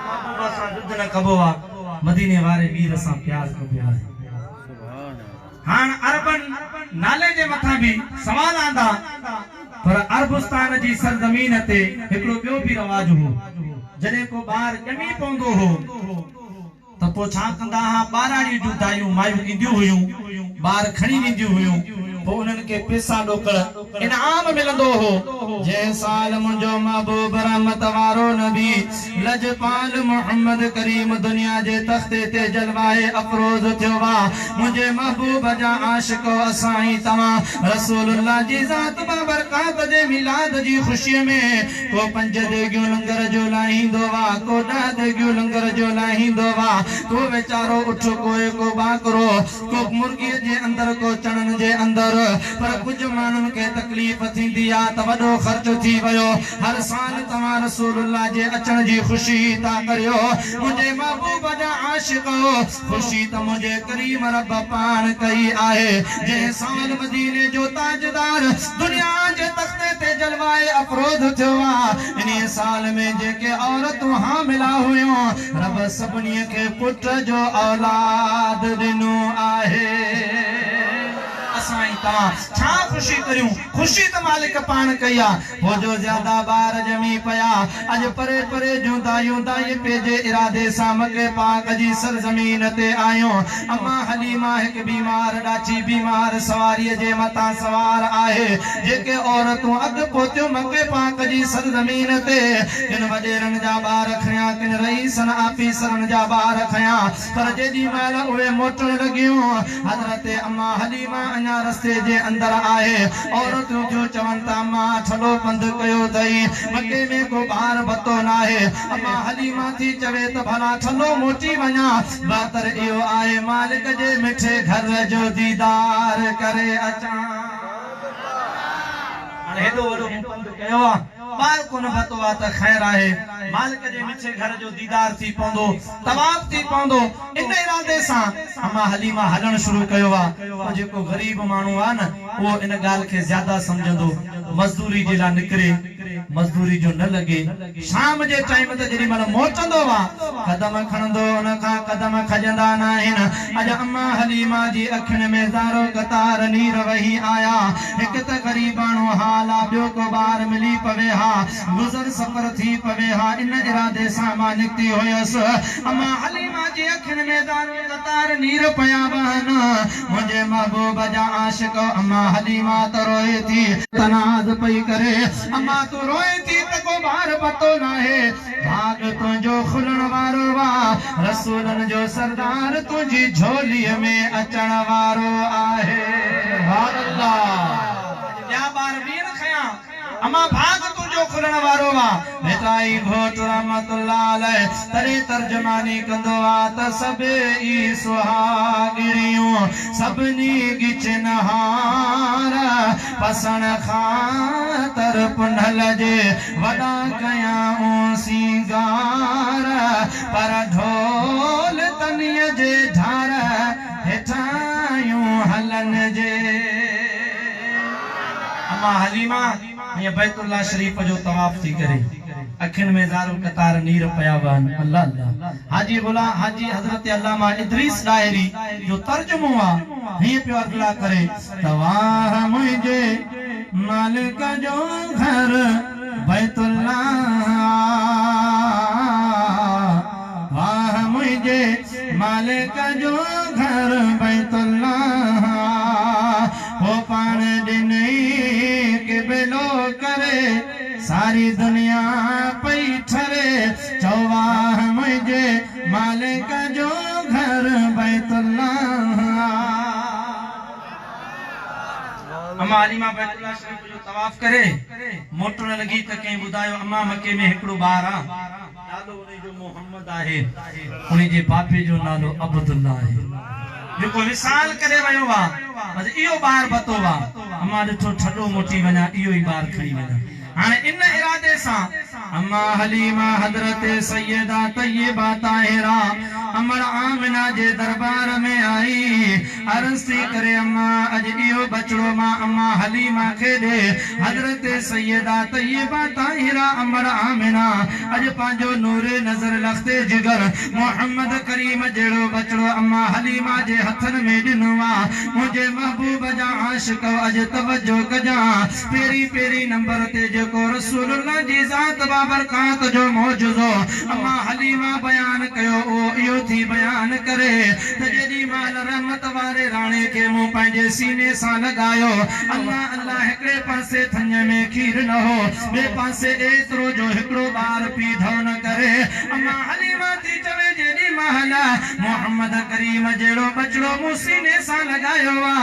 महबूबा सा जुद न कबो आ मदीने वारे वीर सां प्यार कबो आहे हाण अरबन नाले जे मथा भी सवाल आंदा पर अरबस्तान जी सरजमीन ते हिकड़ो ॿियो भी रवाज हो जॾहिं को ॿार ॼमी पवंदो हो त पोइ छा कंदा हा ॿाराड़ियूं जूं दायूं मायूं ईंदियूं हुयूं ॿार खणी वेंदियूं हुयूं पोइ उन्हनि खे पैसा ॾोकड़ इनाम मिलंदो हो जंहिं साल मुंहिंजो महबूब रहमत वारो नबी लजपाल मोहम्मद करीम दुनिया जे तख़्ते ते जलवाए अफरोज थियो वा मुंहिंजे महबूब जा आशिक असां ई तव्हां रसूलुल्लाह जी ज़ात बाबरकात जे मिलाद जी ख़ुशीअ में को 5 देगियूं लंगर जो लाहींदो वा को 10 देगियूं लंगर जो लाहींदो वा को वीचारो उठ कोए को बाकरो को मुर्गीअ जे अंदर को चणन जे अंदर पर कुछ माण्हुनि खे तकलीफ़ थींदी आ त वॾो ख़र्च थी वियो हर साल तव्हां रसूलुल्लाह जे अचण जी ख़ुशी था करियो मुंहिंजे महबूब जा आशिक ख़ुशी त मुंहिंजे करीम रब पाण कई आहे जंहिं साल मदीने जो ताजदार दुनिया जे तख़्ते ते जलवाए अफरोज थियो आहे इन साल में जेके औरतूं हामिला हुयूं रब सभिनी खे पुट जो औलाद ॾिनो आहे छा खुशी करियूं खुशी त मालिक पाण कई आहे हो जो ज्यादा बार जमी पया अज परे परे जूं दायूं दाई पेजे इरादे सां मके पाक जी सरजमीन ते आयो अम्मा हलीमा एक बीमार डाची बीमार सवारी जे मथा सवार आहे जेके औरतूं अग पोतियूं मके पाक जी सरजमीन ते किन वडेरन जा बार खया किन रईसन ऑफिसरन जा बार खया पर जेडी महिल उहे मोटण लगियूं हजरत अम्मा हलीमा रस्ते जे अंदर आए औरतूं जो चवन ता मां छलो बंद कयो थई मके में को बार बतो ना है अम्मा हलीमा थी चवे त भला छलो मोटी वना बातर इयो आए मालिक जे मिठे घर जो दीदार करे अचा अने हेडो वडो बंद कयो बार को न बतो आ त खैर आहे मालिक जे मिठे घर जो दीदार थी पवंदो तवाफ थी पवंदो इन इरादे सां अम्मा हलीमा हलण शुरू कयो आ जेको गरीब माण्हू आ न वो इन गाल के ज्यादा समझंदो मजदूरी जे ला निकरे मजदूरी जो न लगे शाम जे टाइम ते जड़ी मन मोचंदो वा कदम खणंदो न का कदम खजंदा ना हिन अज अम्मा हलीमा जी अखिन में ज़ारो कतार नीर वही आया एक त गरीबाणो हाला बियो को बार मिली पवे हा गुजर सफर थी पवे हा इन इरादे सा मा निकती होयस अम्मा हलीमा जी अखिन में ज़ारो कतार नीर पया बहन मुझे महबूब जा आशिक अम्मा हलीमा तो रोए थी तनाज पई करे अम्मा तो रोए थी त को बार पतो ना है भाग तुझो खुलण वारो वा रसूलन जो सरदार तुझी झोली में अचण वारो आहे सुभान अल्लाह या बार वीर खया अम्मा भाग तुझो जो खुलण वारो वा बेटाई घोट रहमतुल्लाह अलैह तरे तर्जमानी कंदो वा त सबे ई सुहागिरियूं सबनी गिचनहार पसण खातर पुंढल जे वडा कयाऊं सिंगार पर ढोल तनिय जे धार हेठायूं हलन जे अम्मा हलीमा ये बैतुल्लाह शरीफ जो तवाफ थी करे अखिन में ज़ारुल कतार नीर पया वन अल्लाह अल्लाह हाजी हजरत अल्लामा इदरीस डायरी जो तर्जुमो आ हे पे अल्लाह करे तवाह मुझे मालिक जो घर बैतुल्लाह वाह मुझे मालिक जो घर बैतुल्लाह हो पान दिन के बेलो करे सारी दुनिया पई ठरे चौवाह मुझे मालिक जो घर बैतुल्लाह अम्मा हलीमा बैतुल्लाह शरीफ जो तवाफ करे मोटण लगी त कहीं बुधायो अम्मा मके में हिकड़ो बार आ नालो उन जो मोहम्मद आहे उन जे बापे जो नालो अब्दुल्लाह आहे जेको विसाल करे वयो वा बस इयो बार बतो वा अम्मा ॾिठो ठॾो मोटी वञा इयो ई बार खणी वञा हाणे इन इरादे सां अम्मा हलीमा हजरत सैयदा तय्यबा ताहिरा अमर आमिना जे दरबार में आई अर्ज़ थी करे अम्मा अज इहो बचड़ो मां अम्मा हलीमा खे दे हजरत सैयदा तय्यबा ताहिरा अमर आमिना अज पांजो नूरे नजर लखते जिगर मोहम्मद करीम जेड़ो बचड़ो अम्मा हलीमा जे हथन में दिनो वा मुझे महबूब जा आशिक अज तवज्जो कजा पेरी पेरी नंबर ते जेको रसूलुल्लाह जी ज़ात बाबरकात जो मौजूदो अम्मा हलीमा बयान कयो ओ इयो थी बयान करे त जेडी माल रहमत वारे राणे के मु पंहिंजे सीने सां लगायो अल्लाह अल्लाह हिकड़े पासे थन में खीर न हो बे पासे एतरो जो हिकड़ो बार पीधो न करे अम्मा हलीमा थी चवे जेडी माल मोहम्मद करीम जेड़ो बचड़ो मु सीने सां लगायो वा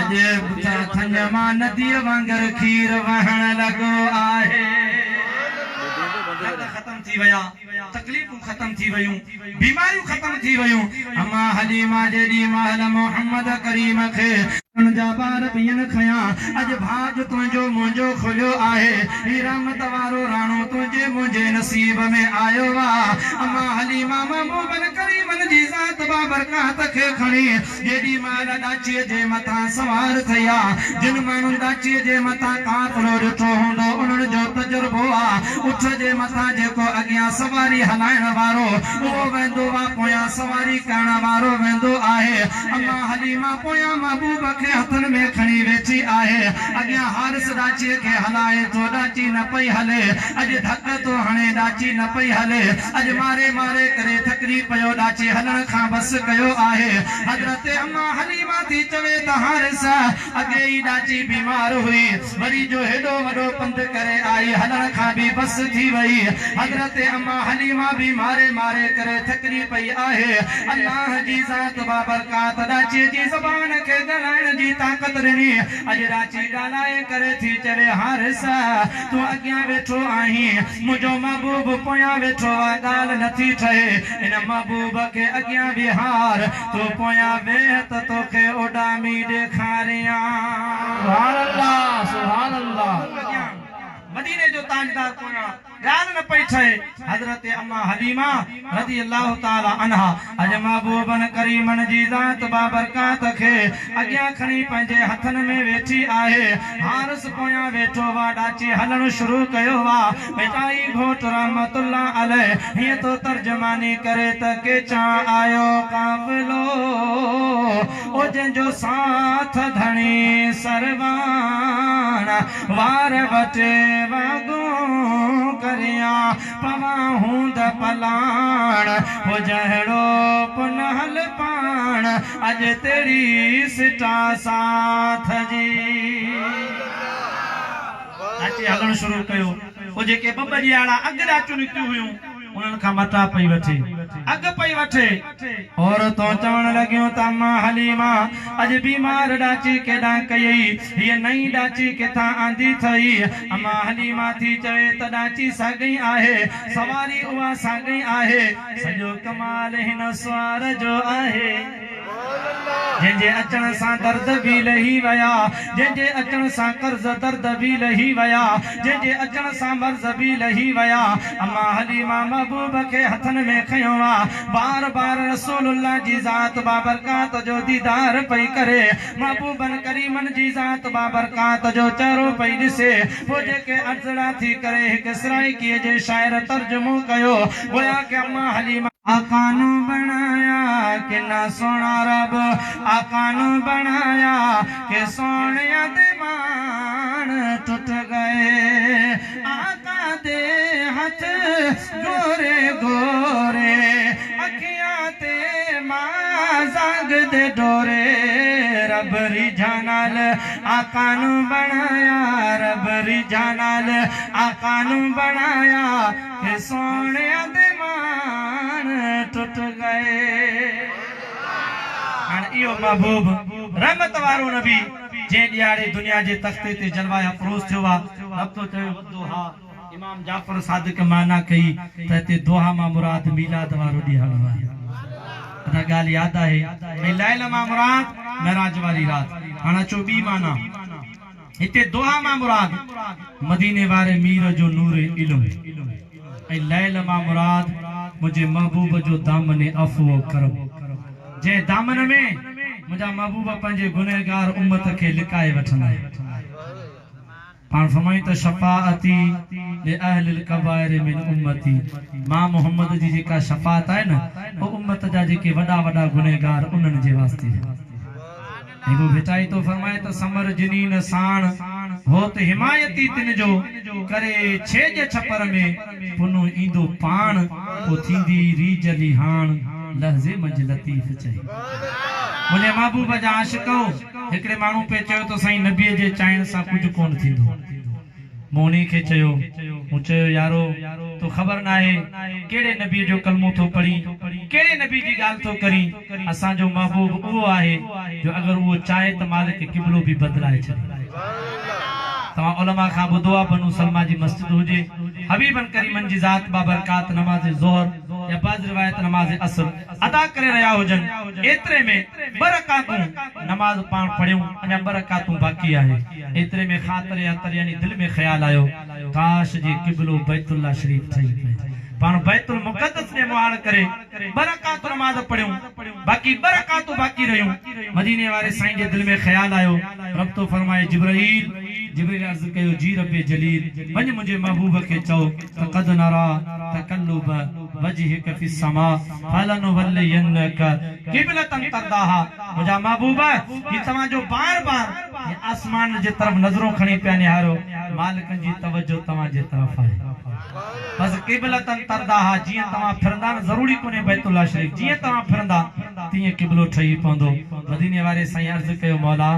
अज बुता थन मां नदी वांगर खीर वहण लगो आहे खत्म थी वया तकलीफूं खत्म थी वयूं बीमारियूं खत्म थी वयूं अम्मा हलीमा जेडी महल मोहम्मद करीम खे जा बार बियन खया अज भाग तुझो मुंजो खुलियो आहे ही रहमत वारो राणो तुझे मुझे नसीब में आयो वा अम्मा हलीमा महबूबन करीमन जी ज़ात बाबरकात खे खणी जेडी माल डाची जे मथा सवार थया जिन मानु डाची जे मथा कातलो ॾिठो हूंदो उन्हनि जो तजुर्बो आ उठ जे मथा जेको अॻियां सवारी हलाइण वारो उहो वेंदो वा पोयां सवारी करण वारो वेंदो आहे अम्मा हलीमा पोयां महबूब खे हथन में खणी वेठी आहे अॻियां हारिस डाची खे हलाए तो डाची न पई हले अज धक तो हणे डाची न पई हले अज मारे मारे करे थकरी पयो डाची हलण खां बस कयो आहे हजरत अम्मा हलीमा थी चवे त हारिस अगे ई डाची बीमार हुई वरी जो हेडो वडो पंध करे आई हलण खां भी बस थी वई हजरत अम्मा हलीमा भी मारे मारे करे थकरी पई आहे अल्लाह जी ज़ात बाबरकात डाची जी ज़बान खे ॻाल्हाइण जी ताकत ॾिनी अज डाची ॻाल्हाए करे थी चवे हारिस तूं अॻियां वेठो आहीं मुंहिंजो महबूब पोयां वेठो आहे ॻाल्हि नथी ठहे इन महबूब खे अॻियां विहार तूं पोयां वेह त तोखे उॾामी ॾेखारियां सुभान अल्लाह सुभान अल्लाह मदीने जो ताजदार पोयां ॻाल्हि न पई ठहे हजरत अम्मा हलीमा रज़ी अल्लाह ताला अन्हा अज महबूबन करीमन जी ज़ात बाबरकात खे अॻियां खणी पंहिंजे हथन में वेठी आहे हारिस पोयां वेठो वा डाची हलण शुरू कयो वा बेटाई घोट रहमतुल्लाह अलैह हीअं तो तर्जमानी करे त केचा आयो काफ़िलो ओ जंहिंजो साथ धणी सरवान वार वटे वागो करिया पवा हूंद पलाण हो जहड़ो पुनहल पाण अज तेरी सिटा साथ जी डाची हलण शुरू कयो ओ जेके ॿ ॾियारा अॻु डाचू निकितियूं हुयूं उन्हनि खां मटा पई वठे अग पई वठे और तो चवण लॻियो त अम्मा हलीमा अॼु बीमार ॾाची केॾां कयई हीअ नई ॾाची किथां आंदी थई अम्मा हलीमा थी चवे त ॾाची साॻई आहे सवारी उहा साॻई आहे सॼो कमाल हिन सुवार जो आहे जंहिंजे अचण सां दर्द बि लही विया जंहिंजे अचण सां कर्ज़ दर्द बि लही विया जंहिंजे अचण सां मर्ज़ बि लही विया अम्मा हलीमा महबूब खे हथनि में खयो बार बार रसूलुल्लाह जी ज़ात बाबरकात जो दीदार पई करे महबूबन करीमन जी ज़ात बाबरकात जो चेहरो पई ॾिसे पोइ जेके अर्ज़ड़ा थी करे हिकु सराइकीअ जे शाइर तर्जुमो कयो गोया के अम्मा हलीमा आकानू बनाया कि ना सोना रब आकानू बनाया कि सोने दीवान टूट गए आका दे हाथ गोरे गोरे अखियां ते मां जाग दे डोरे रब रिझानाल आकानू बनाया रब रिझानाल आकानू बनाया कि सोने टूट गए इहो महबूब रहमत वारो नबी जे ॾियारे दुनिया जे तख़्ते ते जलवा अफरोज़ थियो आहे रब तो चयो दोहा इमाम जाफर सादिक माना कई त हिते दोहा मां मुराद मीलाद वारो ॾियारो आहे अदा ॻाल्हि यादि आहे ऐं लैल मां मुराद महराज वारी रात हाणे अचो ॿी माना हिते दोहा मां मुराद मदीने वारे मीर जो नूर इल्म ऐं लैल मां मुराद मुझे महबूब जो दामन अफ़वो करम जे दामन में मुझा महबूब पंहिंजे गुनहगार उम्मत खे लिकाए वठंदा पाण फरमाई त शफाअती ले अहलिल कबाइर मिन उम्मती मां मोहम्मद जी जेका शफाअत आहे न वो उम्मत जा जेके वॾा वॾा गुनहगार उन्हनि जे वास्ते ऐं वो भिटाई तो फरमाए त समर जिनीन साण हो त हिमायती तिन जो करे छेज छपर में पुनो ईंदो पाण को थींदी रीजली हाण लहज़े मंझ लतीफ़ चई मुझे महबूब जा आशिको हिकड़े माण्हू पे चयो तो साईं नबीअ जे चाहण सां कुछ कोन थींदो मोनी खे चयो मूं चयो यारो तो ख़बर ना है केड़े नबी जो कलमो थो पढ़ी केड़े नबी जी गाल तो करी असा जो महबूब वो आहे जो अगर वो चाहे त मालिक किबलो भी बदलाए छे तमा उलमा खां ॿुधो आहे बनु सलमा जी मस्जिद हुजे हबीबन करीमन जी ज़ात बाबरकात नमाज ज़ोहर या बाज़ रिवायत नमाज असर अदा करे रहा हुजन एतरे में बरकातूं नमाज पाण पढ़ियूं अञा बरकातूं बाकी आहे एतरे में खातर या तर यानी दिल में ख्याल आयो काश जी किबलो बैतुल्लाह शरीफ ठही पाण बैतुल मुक़द्दस ने मुहाल करे बरकात नमाज पढ़ियूं बाकी बरकातूं बाकी रहियूं मदीने वाले साईं जे दिल में ख्याल आयो रब तो फरमाए जिब्रील अर्ज़ कयो जी रब्बे जलील वञ मुझे महबूब के चओ क़द नरा तकल्लुब वजहिक फिस समा फलनुवल्लियन्नक क़िबलतन तरदाहा मुझा महबूब ये तमा जो बार-बार आसमान जे तरफ नजरों खणी पिया निहारो मालिक जी तवज्जो तमा जे तरफ आहे बस क़िबलतन तरदाहा जिए तमा फिरंदा जरूरी कोने बैतुल्लाह शरीफ जिए तमा फिरंदा तिए क़िबलो ठही पवंदो मदीने वाले साईं अर्ज़ कयो मौला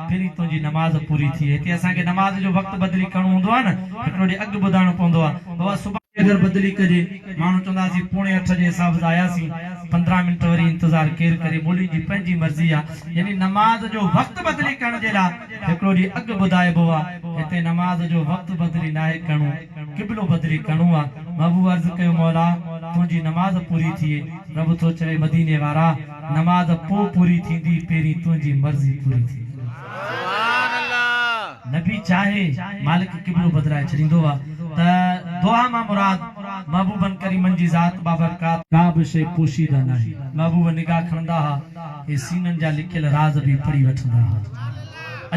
फिरी तुंहिंजी नमाज पूरी थी हिते असांखे नमाज जो वक्त बदली करणो हूंदो आहे न हिकिड़ो ॾींहुं अॻु ॿुधाइणो पवंदो आहे बाबा सुभाणे अगर बदली कजे माण्हू चवंदासीं 7:45 जे हिसाब सां आयासीं 15 मिंट वरी इंतजार केर करे मौली जी पंहिंजी मर्ज़ी आहे यानी नमाज जो वक्त बदली करण जे लाइ हिकिड़ो ॾींहुं अॻु ॿुधाइबो आहे हिते नमाज जो वक्त बदली नाहे करणो क़िबलो बदली करणो आहे महबूब अर्ज़ कयो मौला तुंहिंजी नमाज पूरी थिए रब थो चवे मदीने वारा नमाज पोइ पूरी थींदी पहिरीं तुंहिंजी मर्ज़ी पूरी थी नबी चाहे मालिक किबलो बदलाए छॾींदो आहे त दुआ मां मुराद महबूबन करीमन जी ज़ात बाबरकात का बि शइ पोशीदा नाहे महबूब निगाह खणंदा हा ऐं सीननि जा लिखियल राज़ बि पढ़ी वठंदा हा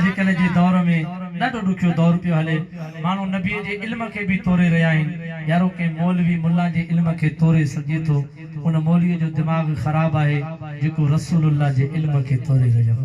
अॼुकल्ह जे दौर में ॾाढो ॾुखियो दौर पियो हले माण्हू नबीअ जे इल्म खे बि तोड़े रहिया आहिनि यारो के मौलवी मुल्ला जे इल्म खे तोड़े सघे थो उन मौलवीअ जो दिमाग़ ख़राब आहे जेको रसूलुल्लाह जे इल्म खे तोड़े रहियो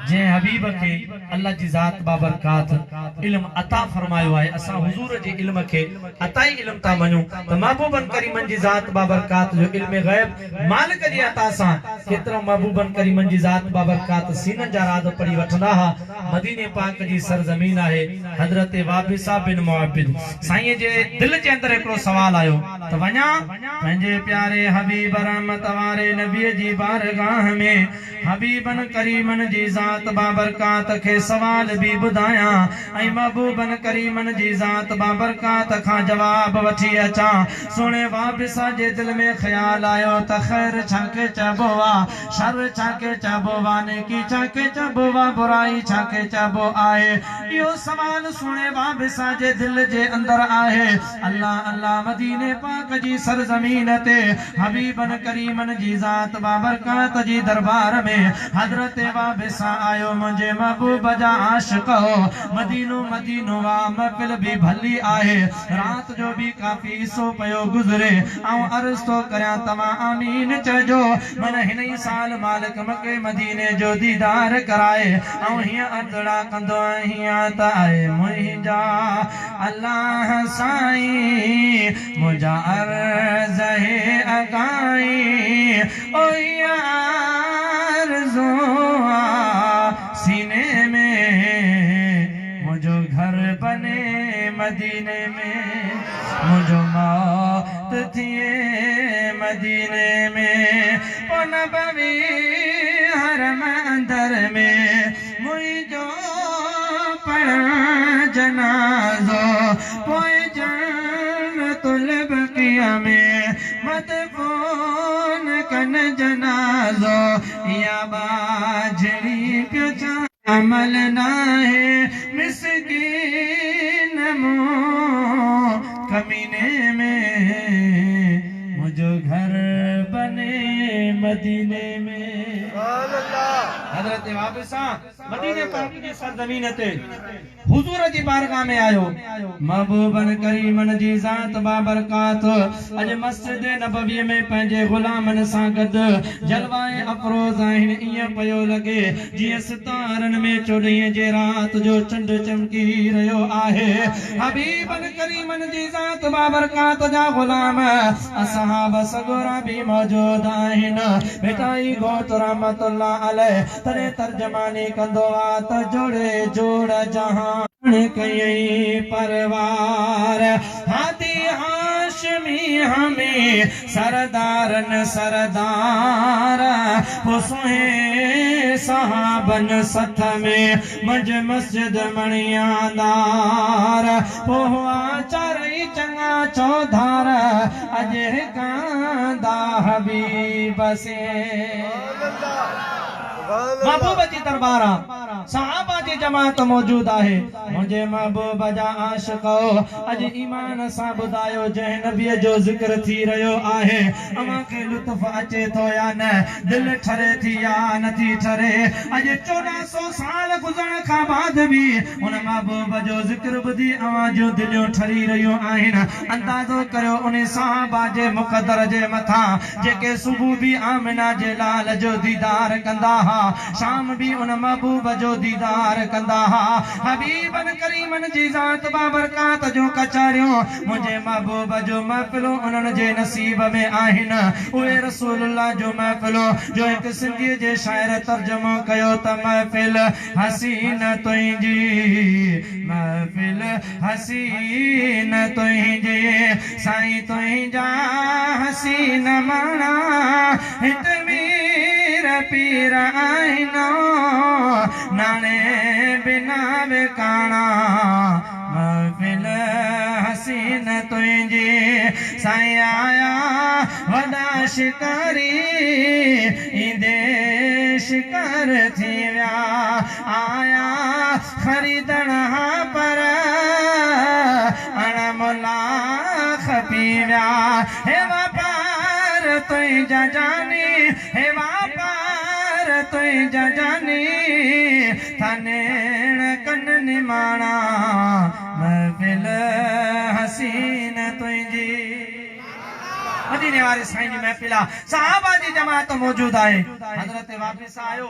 जे हबीब खे अल्लाह जी ज़ात बाबरकात इल्म अता फरमायो है असा हुजूर जे इल्म के अताई इल्म ता मनु त महबूबन करीमन जी ज़ात बाबरकात जो इल्म गैब मालिक जी अता सा केतरा महबूबन करीमन जी ज़ात बाबरकात सीनन जा राज पड़ी वठंदा हा मदीने पाक जी सरजमीन है हजरत वाबिसा बिन मुअब्बिद साईं जे दिल जे अंदर एकड़ो सवाल आयो त वणा पंहिंजे प्यारे हबीब रहमत वारे नबी जी बारगाह में हबीबन करीमन जी ज़ात बाबरकात के सवाल भी बुधाया ऐ महबूबन करीमन जी ज़ात बाबरकात खां जवाब वठी अचा सुने वाबिसा जे दिल में ख्याल आयो त खैर छाके चबो वा शर छाके चबो वा नेकी छाके चबो वा बुराई छाके चबो आहे यो सवाल सुने वाबिसा जे दिल जे अंदर आहे अल्लाह अल्लाह मदीने पाक जी सरजमीन ते हबीबन करीमन जी ज़ात बाबरकात जी दरबार में हजरत वाबिसा आयो मुझे महबूब जा आशिक हो मदीनो मदीनो वा महफिल भी भली आहे रात जो भी काफी सो पयो गुजरे आऊं अर्ज़ तो करया तमा आमीन चजो मन हिन साल मालिक मके मदीने जो दीदार कराए आऊं हिया अदड़ा कंदो हिया त आए मुंहिंजा अल्लाह साईं मुंहिंजा अर्ज़ है अगाई ओ सीने में मुझो घर बने मदीने में मुझो मौत थिए मदीने में नबवी हरम अंदर में मुझो पढ़ जनाजो पोए जन्नतुल बकिया में मदफून कन जनाजो या बाजरी प्योचा अमल ना है मिस्कीन मो कमीने में मुझो घर बने मदीने में हजरत वाबिसा मदीने पाक जी सरजमीन ते हुजूर जी बारगाह में आयो महबूबन करीमन जी ज़ात बाबरकात अज मस्जिद नबवी में पंहिंजे गुलामन सां गद जलवाए अफरोज आहिन इएं पयो लगे जीअं सितारन में चोॾींहं जे रात जो चंड चमकी रहियो आहे हबीबन करीमन जी ज़ात बाबरकात जा गुलाम असहाब सगोरा भी मौजूद आहिन बेटाई घोट रहमतुल्लाह अलैह तने तर्जमानी कंदो आ त जोड़े जोड़ जहां कई परवार हाथी हाशमी हमें सरदारन सरदार हुसैन सहाबन सथ में मज मस्जिद मणियादार हुआ चारई चंगा चौधार अजे कांदा हबीब से महबूब जी दरबार सहाबा जी जमात मौजूद आहे मुझे महबूब जा आशिक अज ईमान सां बुधायो जंहिं नबीअ जो जिक्र थी रहियो आहे अमां खे लुत्फ अचे थो या न दिल ठरे थी या नथी ठरे अज 1400 साल गुज़रण खां बाद भी उन महबूब जो जिक्र ॿुधी अवां जूं दिलियूं ठरी रहियूं आहिनि अंदाज़ो करियो उन सहाबा जे मुक़दर जे मथां जेके सुबुह भी आमिना जे लाल जो दीदार कंदा हा शाम भी उन महबूब जो दीदार कंदा हा हबीबन करीमन जी ज़ात बाबरकात जो कचारियों मुझे महबूब जो महफिलों उन्हनि जे नसीब में आहिनि उहे रसूलुल्लाह जो महफिलों जो एक सिंधी जे शायर तर्जुमो कयो त महफिल हसीन तुंहिंजी महफिल हसीन तुंहिंजी साईं तुंहिंजा हसीन माणा हित मीर पीर आहिनो नाने बिना बेकाना महफिल हसीन तुंहिंजी साईं आया वॾा शिकारी ईंदे शिकार थी विया आया ख़रीदण हा पर अणमुला खपी विया हे वापार तुंहिंजा जानी हे वापार तुंहिंजा जानी थानेण कन निमाणा महफिल हसीन तुंहिंजी मदीने वारे साईं जी महफिल आहे सहाबा जी जमात मौजूद आहे हज़रत वापिस आयो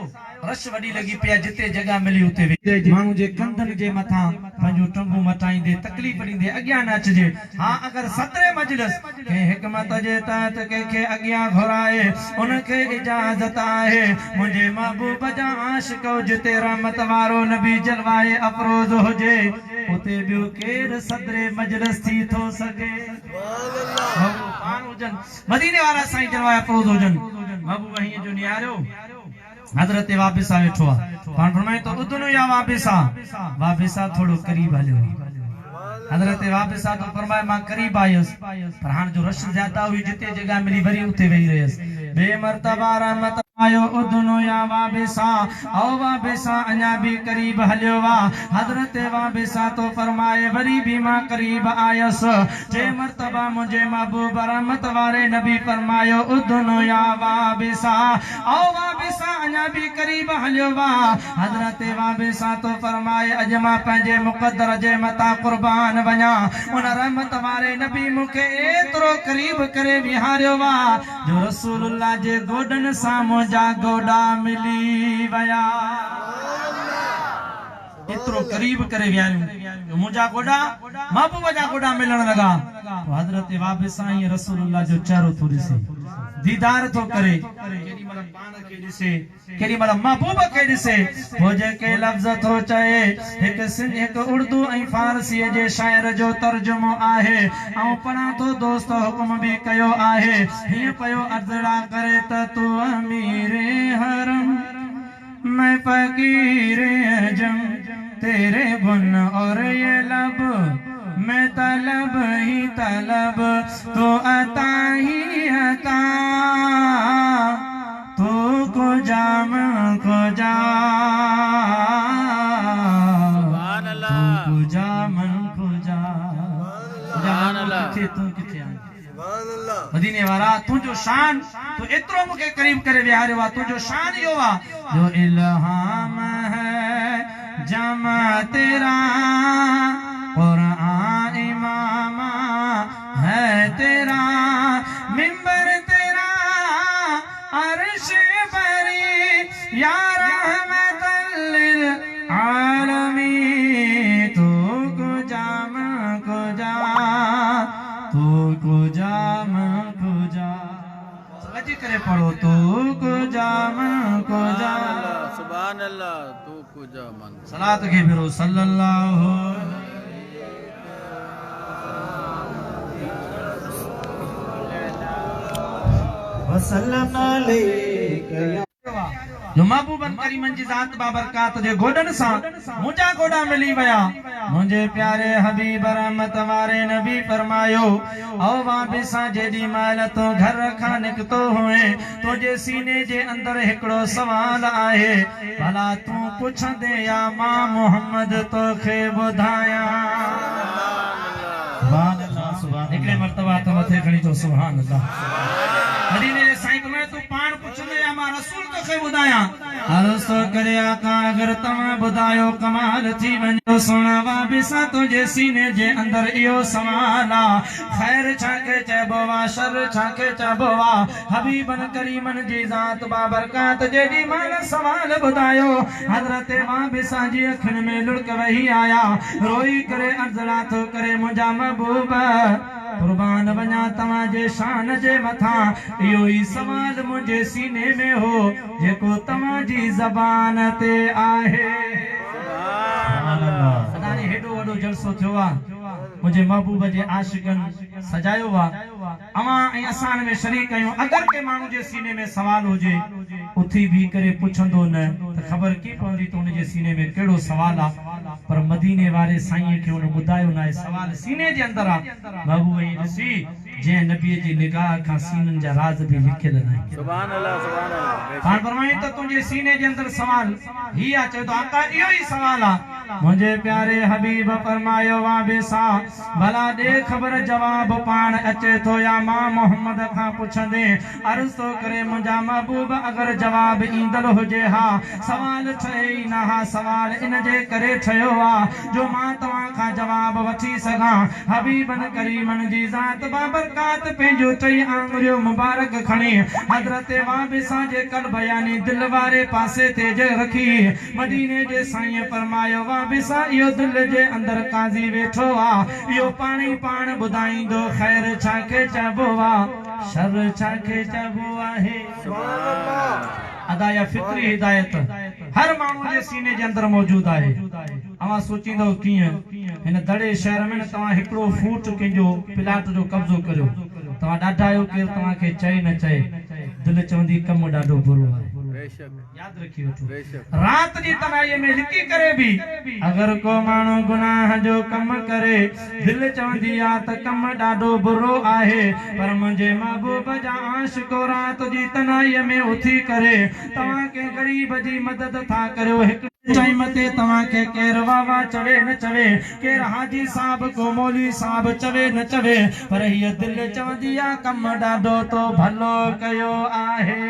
रश वडी लगी पिया जिते जगह मिली उते वेही माण्हू जे कंधनि जे मथां पंहिंजो टंगू मटाईंदे तकलीफ़ ॾींदे अॻियां न अचिजे हा अगर सदरे मजलिस कंहिं हिकमत जे तहत कंहिंखे अॻियां घुराए उनखे इजाज़त आहे मुंहिंजे महबूब जा आशिक जिते रहमत वारो नबी जलवाए अफरोज़ हुजे उते ॿियो केरु सदरे मजलिस थी थो सघे मदीने वारा साईं जलवाए अफरोज़ हुजनि महबूब हीअं जो निहारियो हज़रत वापिसा वेठो आहे पाण फरमाए तो उदनो या वापिसा थोड़ो करीब हलियो हज़रत वापिसा तो फरमाए मां करीब आयुसि पर हाणे जो रश ज्यादा हुई जिते जगह मिली वरी उते वेही रहियसि बे मर्तबा रहमत आयो उदनो या वाबिसा अञा भी करीब हलियो वा हज़रत वाबिसा तो फरमाए वरी भी मां करीब आयसि टे मर्तबा मुझे महबूब रहमत वारे नबी फरमायो उदनो या वाबिसा अञा भी करीब हलियो वा हज़रत वाबिसा तो फरमाए अज मां पंहिंजे मुक़द्दर जे मथा कुर्बान वञा उन रहमत वारे नबी मूंखे एतिरो करीब करे विहारियो वा जो रसूलुल्लाह जे गोडन सां मुंहिंजा गोडा मिली वया एतिरो करीब करे विहारियो मुंहिंजा गोडा महबूब जा गोडा मिलण लगा तो हज़रत वाबिसा ईअं रसूलुल्लाह जो चेहरो थो ॾिसे दीदार थो करे केॾी महिल पाण खे ॾिसे केॾी महिल महबूब खे ॾिसे हो जेके लफ़्ज़ थो चए हिकु उर्दू ऐं फारसी जे शाइर जो तर्जुमो आहे ऐं पढ़ां थो दोस्त हुक्म बि कयो आहे हीअं पियो अर्ज़ड़ा करे त तू अमीरे हरम मैं फकीर अजम तेरे गुन और ये लब मैं तलब ही तलब तो अता ही अता तो को जाम को जा को जामन को जा तू किथे मदीने वारा तुझो शान तो एतिरो मूंखे करीब करे विहारियो आहे तुझो शान इहो आहे जो इल्हाम है जमा तेरा कुरान इमामा है तेरा मिंबर तेरा अर्श बरी या रहमतल लिल आलमीन तू को जाम को जा तू को जाम को जा समझ करे पढ़ो तू को जाम को जा सुभान अल्लाह तू को जामन सलात के फिरो सल्लल्लाहु वसल्लम अलैहि जो महबूबन करीमन जी ज़ात बाबरकात जे गोडन सां मुंहिंजा गोडा मिली वया मुंहिंजे प्यारे हबीब रहमत वारे नबी फरमायो ओ वाबिसा जेडी महिल तो घर खां निकतो हुए तुंहिंजे सीने जे अंदर हिकिड़ो सवाल आहे भला तूं पुछंदे या मां मोहम्मद तोखे ॿुधायां सुभान अल्लाह सुभान हिकिड़े मर्तबा त मथे खणी चो सुभान अल्लाह मदीने जे साईं में तू पाण पुछंदे या मां रसूल तोखे ॿुधायां अर्ज़ तो करे आका अगर तव्हां ॿुधायो कमाल थी वञो सुणा वाबिसा तुंहिंजे सीने जे अंदर इहो सवाल आहे ख़ैर छाखे चइबो आहे शर छाखे चइबो आहे हबीबन करीमन जी ज़ात बाबरकात जेॾी महिल सवाल ॿुधायो हज़रत वाबिसा जी अखियुनि में लुड़क वही आया रोई करे अर्ज़ड़ा थो करे मुंहिंजा महबूब कुर्बान वञा तव्हां जे शान जे मथां इहो ई सवाल मुंहिंजे सीने में हो जेको तव्हां जी ज़बान ते आहे अदानी हेॾो वॾो जलसो थियो आहे मुंहिंजे महबूब जे आशिकनि सजायो आहे अवां ऐं असां में शरीक आहियूं अगरि के माण्हू जे सीने में सवाल हुजे उथी भी करे पुछंदो न त ख़बर की पवंदी त उन जे सीने में कहिड़ो सवाल आहे पर मदीने वारे साईं खे उन ॿुधायो न आहे सवाल सीने जे अंदर आहे महबूब ई ॾिसी जंहिं नबीअ जी निगाह खां सीननि जा राज़ बि लिखियल आहिनि सुभान अल्लाह पाण फरमाई त तुंहिंजे सीने जे अंदर सवाल ही आहे चए थो आका इहो ई सवाल आहे मुझे प्यारे हबीब फरमायो वा बेसा भला दे खबर जवाब पाण अचे तो या मां मोहम्मद खां पुछंदे अर्ज़ तो करे मुंहिंजा महबूब अगर जवाब ईंदल हुजे हा सवाल ठहे ई न हा सवाल इन जे करे ठहियो आ जो मां तव्हां खां जवाब वठी सघां हबीबन करीमन जी ज़ात बाबरकात पंहिंजो टई आंगुरियूं मुबारक खणी हज़रत वाबिसा जे कल्ब यानी दिल वारे पासे ते जे रखी मदीने जे साईं फरमायो वाबिसा इहो दिल जे अंदर काज़ी वेठो आ इहो पाणी पाण ॿुधाईंदो ख़ैर छाखे चइबो आ शर छाखे चइबो आहे अदा या फित्री हिदायत हर माण्हू जे सीने जे अंदर मौजूद आहे अवां सोचींदो कीअं हिन दड़े शहर में तव्हां हिकिड़ो फूट कंहिंजो प्लाट जो कब्ज़ो करियो तव्हां ॾाढा आहियो केरु तव्हांखे चए न चए दिलि चवंदी कमु ॾाढो बुरो आहे याद रखी वठो रात जी तनाईअ में लिकी करे भी अगर को माण्हू गुनाह जो कम करे दिल चवंदी आ त कम ॾाढो बुरो आहे पर मुंहिंजे महबूब जा आशिको रात जी तनाईअ में उथी करे तव्हां के गरीब जी मदद था करियो हिकु टाइम ते तव्हां के केर वाह चवे न चवे केर हाजी साहब को मौलवी साहब चवे न चवे पर हीअ दिल चवंदी आ कम ॾाढो तो भलो कयो आहे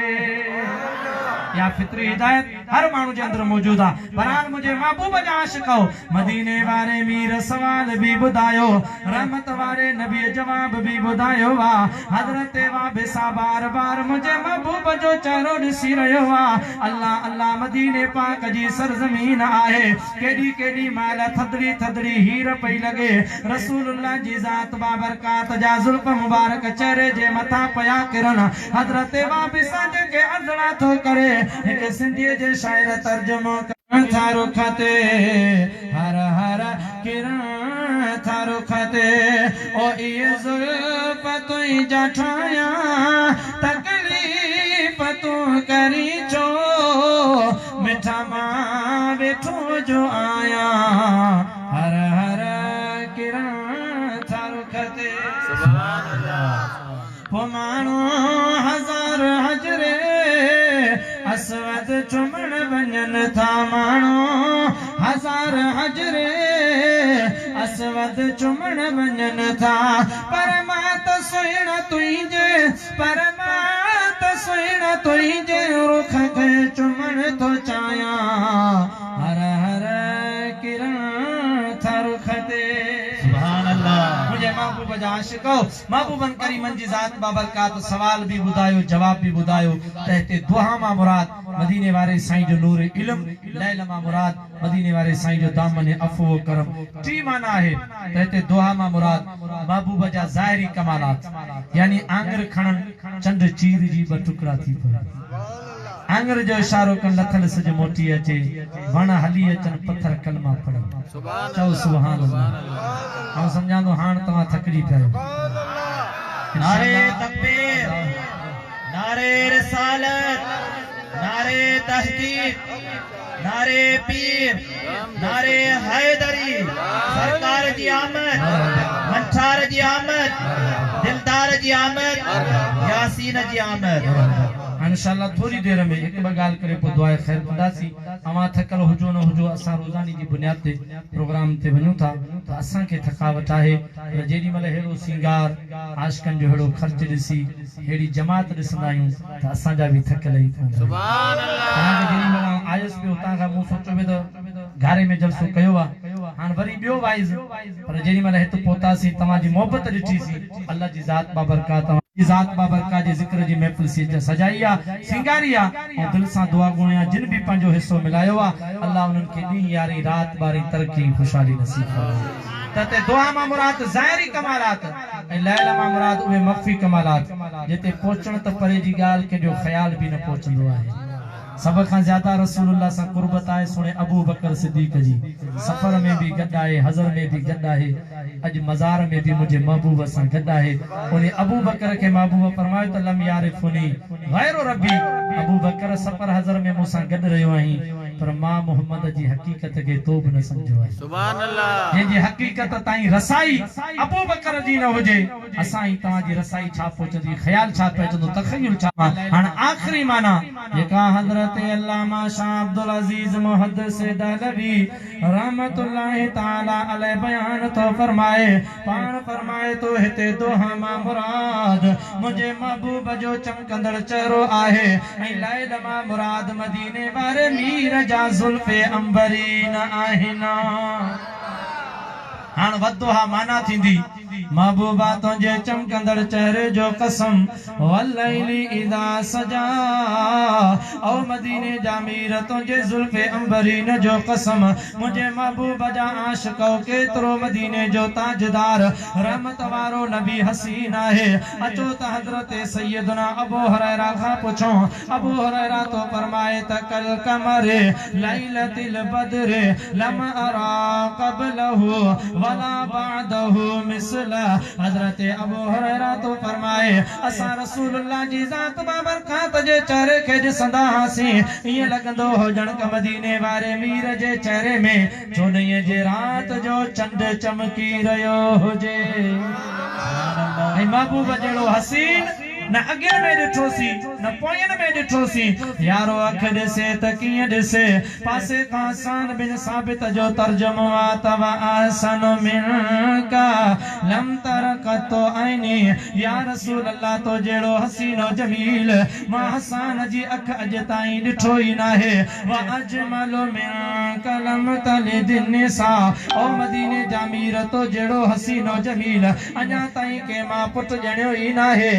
या फित्री हिदायत हर माण्हू जे अंदर मौजूद आहे पर हाणे मुंहिंजे महबूब जा आशिक़ो मदीने वारे मीर सवाल भी ॿुधायो रहमत वारे नबी जवाब भी ॿुधायो आहे हज़रत वाबिसा बार बार मुंहिंजे महबूब जो चेहरो ॾिसी रहियो आहे अल्लाह अल्लाह मदीने पाक जी सरज़मीन आहे केॾी केॾी महिल थदड़ी थदड़ी हीर पई लॻे रसूलुल्लाह जी ज़ात बाबरकात जा ज़ुल्फ़ मुबारक चेहरे जे मथां पया किरन हज़रत वाबिसा जेके अर्ज़णा थो करे एक सिंधी जे शायर तर्जुमो था रुखते हर हर किरण था रुखते ओ ये जुल्फ तुई जठाया तकलीफ तू करी छो मिठा मां वेठो जो आया हर हर किरण था रुखते सुभान अल्लाह वो मानो हजार हजरे असवद चुमण वञन था माण्हू हजार हजरे असवद चुमण वञन था पर मां त सुहिण तुंहिंजे पर मां त सुहिण तुंहिंजे रुख खे चुमण थो चाहियां हर हर किरण था रुख ते सुभान अल्लाह मुंहिंजे महबूब जा आशिक़ो महबूबन करीमन जी ज़ात बाबरकात सवाल भी ॿुधायो जवाब भी ॿुधायो त हिते दुआ मां मुराद मदीने वारे साईं जो नूर इल्म लैल मां मुराद मदीने वारे साईं जो दामन अफ़्व करम टी माना आहे त हिते दुआ मां मुराद महबूब जा ज़ाहिरी कमालात यानी आंगर खणन चंड चीर जी ॿ टुकड़ा थी पए आंगर जो इशारो कन लथल सज मोटी अचे वण हली अचन पत्थर कलमा पढ़न चओ सुभान अल्लाह हम समझांदो हाण तव्हां थकड़ी पियो नारे तकबीर नारे रिसालत नारे तहकीक नारे पीर नारे हैदरी सरकार जी आमद मंठार जी आमद दिलदार जी आमद यासीन जी आमद इंशाअल्लाह थोड़ी देर में एक ॿ ॻाल्हि करे पोइ दुआ ख़ैर कंदासीं अवां थकल हुजो न हुजो असां रोज़ानी जी बुनियाद ते प्रोग्राम ते वञूं था त असांखे थकावट आहे पर जेॾी महिल अहिड़ो सिंगार आशिक़नि जो अहिड़ो ख़र्च ॾिसी अहिड़ी जमात ॾिसंदा आहियूं त असांजा बि थकियल ई पवंदा सुभान अल्लाह तव्हांखे जेॾी महिल आयुसि पियो हुतां खां मूं सोचियो पियो त घारे में जलसो कयो आहे हाणे वरी ॿियो वाइज़ पर जेॾी महिल हिते पहुतासीं तव्हांजी मोहबत ॾिठीसीं अल्लाह जी ज़ात बाबरकात ज़ात बाबरकात जे ज़िक्र जी महफ़िल सजाई आहे सिंगारी आहे ऐं दिलि सां दुआ घुरियां जिन बि पंहिंजो हिस्सो मिलायो आहे अल्लाह उन्हनि खे ॾींहुं यारी राति ॿारहीं तरक़ी ख़ुशहाली नसीब फरमाए त दुआ मां मुराद ज़ाहिरी कमालात ऐं लैल मां मुराद उहे मख़फ़ी कमालात जिते पहुचण त परे जी ॻाल्हि कंहिंजो ख़्याल बि न पहुचंदो आहे सब खां ज्यादा रसूलुल्लाह सां कुर्बत आहे सुणे अबू बकर सिद्दीक जी सफर में भी गड आहे हज़र में भी गड आहे अज मज़ार में भी मुझे महबूब सां गड आहे उन अबू बकर के महबूब फरमायो त लम यारिफुनी गैर रब्बी अबू बकर सफर हज़र में मूंसां गड रहियो आहीं पर मां मोहम्मद जी हकीकत के तो भी न समझो आहे सुभान अल्लाह जंहिंजी हकीकत ताईं रसाई अबू बकर जी न हुजे असां ई तव्हांजी रसाई छा पहुचंदी ख़्याल छा पहुचंदो तख़य्युल छा हाणे आख़िरी माना जेका हजरत अल्लामा शाह अब्दुल अजीज मुहद्दिस दहलवी रहमतुल्लाह ताला अलैह बयान तो फरमाए पाण फरमाए तो हिते दोहा मां मुराद मुझे महबूब जो चमकंदड़ चेहरो आहे ऐं लैल मां मुराद मदीने वारे मीर जा ज़ुल्फ़े अंबरीन आहिन। हाण वदोहा माना थींदी महबूबा तुझे चमकंदड़ चेहरे जो कसम वल्लैली इदा सजा ओ मदीने जामीर तुझे ज़ुल्फ़े अंबरीन जो कसम मुझे महबूब जा आशिक केतरो मदीने जो ताजदार रहमत वारो नबी हसीन है। अचो त हजरत सैयदना अबू हुरैरा खां पुछो। अबू हुरैरा तो फरमाए त कल कमर लैलतिल बद्र लम अरा क़ब्लहु वला बअदहु मिसल। हजरत अबू हुरैरा तो फरमाए असा रसूलुल्लाह जी ज़ात बाबरकात जे चेहरे के ॾिसंदा हासीं ईअं लॻंदो हो ॼण त मदीने वारे मीर जे चेहरे में चोॾहीं जे रात जो चंड चमकी रहियो हुजे। ऐं महबूब जहिड़ो हसीन न अॻे में ॾिठोसी न पोयनि में ॾिठोसी यारो अख ॾिसे त कीअं ॾिसे। पासे खां हसन बिन साबित जो तर्जुमो आहे तव अहसन मिनका लम तरकतो ऐनी या रसूल अल्लाह तो जहिड़ो हसीनो जमील मां हसन जी अख अॼु ताईं ॾिठो ई नाहे। व अजमल मिनका लम तलिद निसा ओ मदीने जा मीर तो जहिड़ो हसीनो जमील अञा ताईं के मां पुट ॼणियो ई नाहे।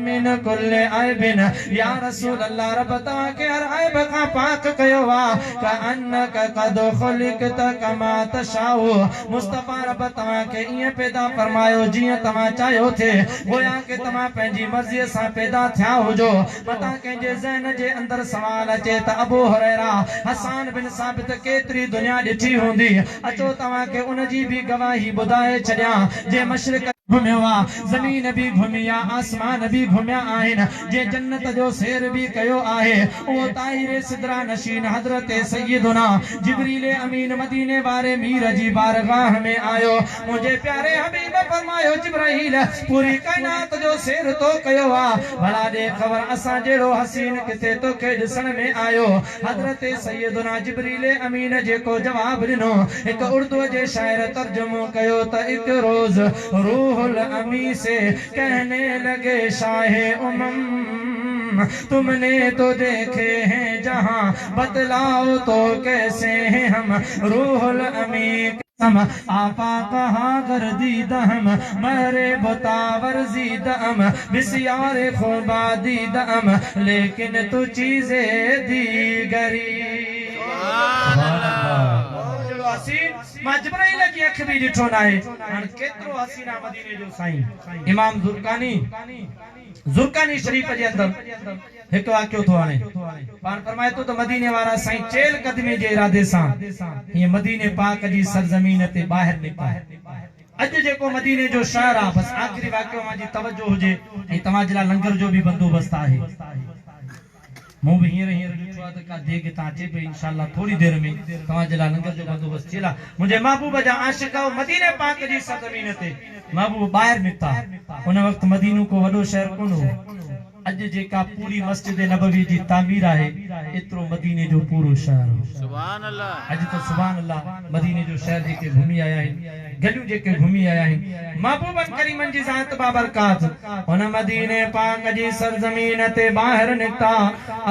मिन कुल्ले ऐबिन या रसूल अल्लाह रब तव्हांखे हर ऐब खां पाक कयो आहे का अन्नक क़द ख़ुलिक़त कमा तशाउ मुस्तफा रब तव्हांखे ईअं पैदा फरमायो जीअं तव्हां चाहियो थे गोया के तव्हां पंहिंजी मर्ज़ीअ सां पैदा थिया हुजो। मतां कंहिंजे ज़हन जे अंदर सवाल अचे त अबू हुरैरा हसन बिन साबित केतिरी दुनिया ॾिठी हूंदी। अचो तव्हांखे उन जी बि गवाही ॿुधाए छॾियां जे मशरिक़ घुमियो आहे ज़मीन भी घुमी आहे आसमान भी घुमिया आहिनि जे जन्नत जो सैर भी कयो आहे उहो ताहिर सिदरा नशीन हजरत सैयदना जिब्रील अमीन मदीने वारे मीर जी बारगाह में आयो। मुझे प्यारे हबीब फरमायो जिब्राइल पूरी कायनात जो सैर तो कयो आहे भला दे खबर असां जहिड़ो हसीन किथे तोखे ॾिसण में आयो। हजरत सैयदना जिब्रील अमीन जेको जवाब ॾिनो हिकु उर्दू जे शाइर तर्जुमो कयो त हिकु रोज़ रूह अमी से कहने लगे शाहे उमम तुमने तो देखे हैं जहां बतलाओ तो कैसे हैं हम रूहुल अमी हम आपा कहा गर्दी दम मरे बतावर जीदम बिस्यारे खुबा दीदम लेकिन तू चीज़े दीगरी। मां जिब्राइल जी अख भी ॾिठो नाहे हाणे केतिरो हसीना मदीने जो साईं इमाम ज़ुरकानी शरीफ जे अंदर हिकु वाक़ियो थो हाणे पाण फरमाए थो त मदीने वारा साईं चेल कदमी जे इरादे सां हीअं मदीने पाक जी सरज़मीन ते ॿाहिरि निकिता। अॼु जेको मदीने जो शहर आहे बस आख़िरी वाक़ियो मुंहिंजी तवजो हुजे ऐं तव्हां जे लाइ लंगर जो बि बंदोबस्त आहे। मूं भी हींअर ॾिठो आहे त का देग तां अचे पई इंशाअल्लाह थोरी देर में तव्हां जे लाइ लंगर जो बंदोबस्त थियल आहे। मुंहिंजे महबूब जा आशिक मदीने पाक जी सरज़मीन ते महबूब ॿाहिरि निकिता। उन वक़्तु मदीनो को वॾो शहर कोन हो। अॼु जेका पूरी मस्जिद नबवी जी तामीर आहे एतिरो मदीने जो पूरो शहर हो। सुभान अल्लाह। अॼु त सुभान अल्लाह मदीने जो शहर जेके घुमी आया आहिनि गलियूं जेके घुमी आया आहिनि महबूबन करीमन जी ज़ात बाबरकात उन मदीने पाक जी सरज़मीन ते ॿाहिरि निकिता।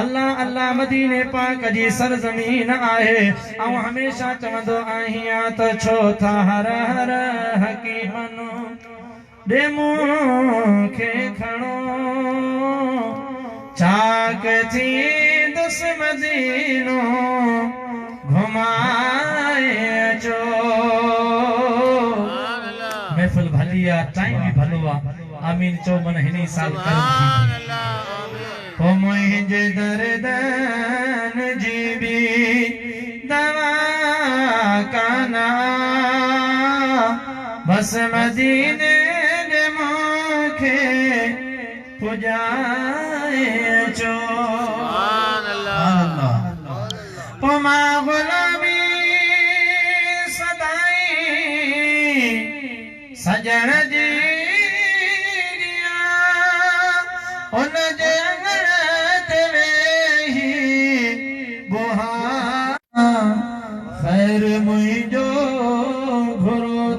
अल्लाह अल्लाह मदीने पाक जी सरज़मीन आहे ऐं हमेशा चवंदो आहियां त छो था हर हर हकीमन ॾे मूंखे खणो चाक थी दुस मदीनो घुमाए अचो। महफिल भली आहे टाइम भी भलो आहे आमीन चो मन हिन साल ओ मुंहिंजे दर्दन जी भी दवा काना बस मदीने दे मूंखे पुजाए अचो। पमा गुलामी सदाई सजण जी उन जे अंगण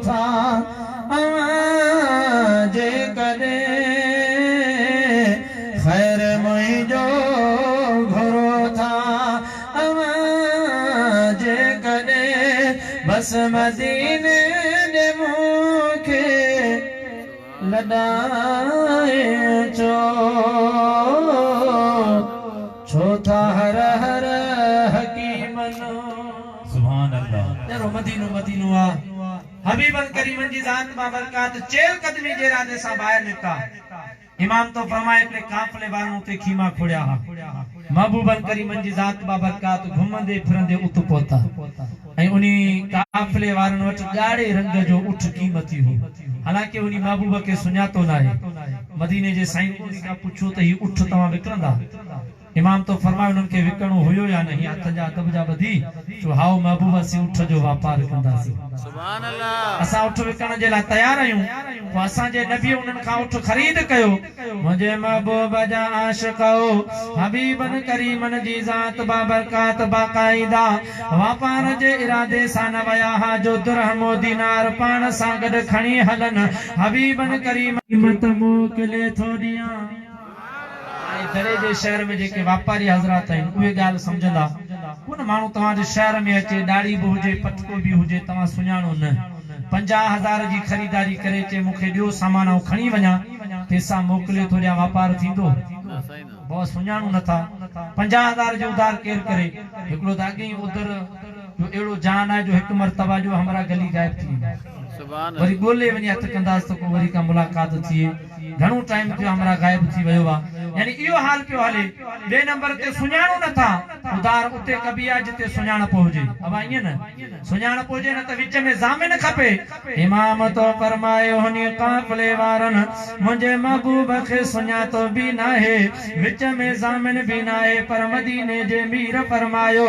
था जे कदे खैर मुझो घरो था जे कदे बस मदीने दे मुखे लदाए चो छोथा हर हर हकीमनो सुभान अल्लाह जरो मदीनो मदीनो आ हबीबन करीमन जी जात बाबरकात चेल कदमी जे रादे सा बाहर निकता इमाम तो फरमाए अपने काफले वालों ते खीमा खोड़िया हा महबूबन करीमन जी जात बाबरकात घुमंदे फिरंदे उत पहुता ऐं उनी काफले वारन वट ॻाढ़े रंग जो उठ कीमती हो हालांकि उनी महबूब के सुञातो ना है मदीने जे साईं उनी का पूछो त ही उठ तवा विकरंदा इमाम तो फरमाए उन्हनि खे विकणो हुयो या नहीं हथ जा अदब जा बधी जो हाओ महबूब से उठ जो व्यापार कंदासीं सुभान अल्लाह असां उठ विकण जे लाइ तयार आहियूं पोइ असां जे नबी उन्हनि खां उठ ख़रीद कयो मुंहिंजे महबूब जा आशिक़ हो हबीबन करीमन जी ज़ात बाबरकात बाक़ाइदा वापार जे इरादे सां न विया हा जो दुरहम दीनार पाण सां गॾु खणी हलनि हबीबन करीम क़ीमत मोकिले थो ॾियां दरे जे शहर में जेके वापारी हज़रात आहिनि उहे ॻाल्हि सम्झंदा कोन माण्हू तव्हांजे शहर में अचे दाढ़ी बि हुजे पटको बि हुजे तव्हां सुञाणो न 50,000 जी ख़रीदारी करे अचे मूंखे ॾियो सामान आउं खणी वञा पैसा मोकिले थो ॾियां वापार थींदो बहुत सुञाणू नथा 50,000 जो उधार केर करे हिकिड़ो त अॻे ई उधर जो अहिड़ो जान आहे जो हिकु मरतबा जो हमरा गली गायब थी सुभान वरी ॻोल्हे वञी हथ कंदासीं त को वरी का मुलाक़ात थिए घणो टाइम थियो हमरा गायब थी वियो आहे यानी इहो हाल पियो हले ॿिए नंबर ते सुञाणो नथा उधार उते कबी आहे जिते सुञाणप हुजे अब ईअं न सुञाणप हुजे न त विच में ज़ामिन खपे इमाम तो फरमायो हुन काफ़िले वारनि मुंहिंजे महबूब खे सुञातो बि नाहे विच में ज़ामिन बि नाहे पर मदीने जे मीर फरमायो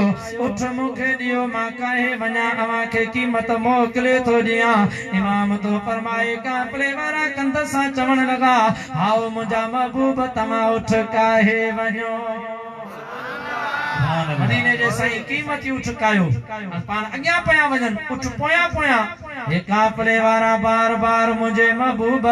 उठ मूंखे ॾियो मां काहे वञा अवां खे क़ीमत मोकिले थो ॾियां इमाम तो फरमाए काफ़िले वारा कंध सां चवण लॻा हाओ मुंहिंजा महबूब तव्हां उठ काहे वञो मदीने जे साईं क़ीमती उठ कायो पाण अॻियां पिया वञनि उठ पोयां पोयां हे काफ़िले वारा बार बार मुंहिंजे महबूब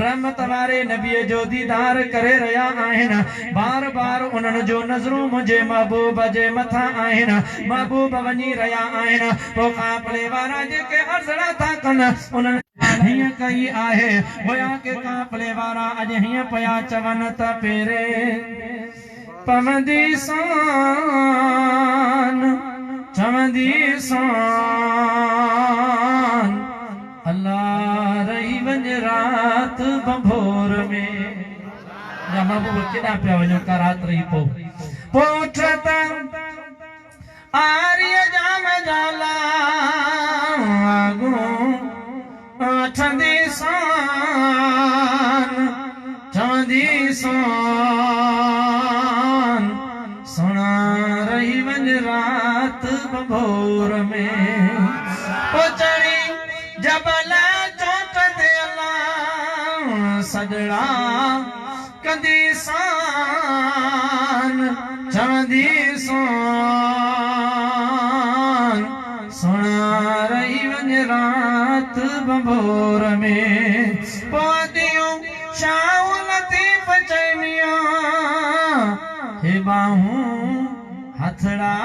रहमत वारे नबीअ जो दीदार करे रहिया आहिनि बार बार उन्हनि जो नज़रूं मुंहिंजे महबूब जे मथां आहिनि महबूब वञी रहिया आहिनि पोइ काफ़िले वारा जेके अर्ज़ड़ा था कनि उन्हनि हिय कई आहे होया के काफ़िले वारा अॼु हीअं पिया चवनि त पेरे पवंदी सान चवंदी सान अल्लाह रही वञ रात बभोर में या महबूब केॾा पिया वञो का रात रही पोठ त आर्य जाम जाला अठंदी सान चवंदी सान सुना रही वञ रात बभोर में ओ चढ़ी जबल चोट ते अल्लाह सजड़ा कंदी सान चवंदी सान सुना रही वञ रात बभोर में पोदियूं शाह लतीफ़ चमिया हे बाहूं हथड़ा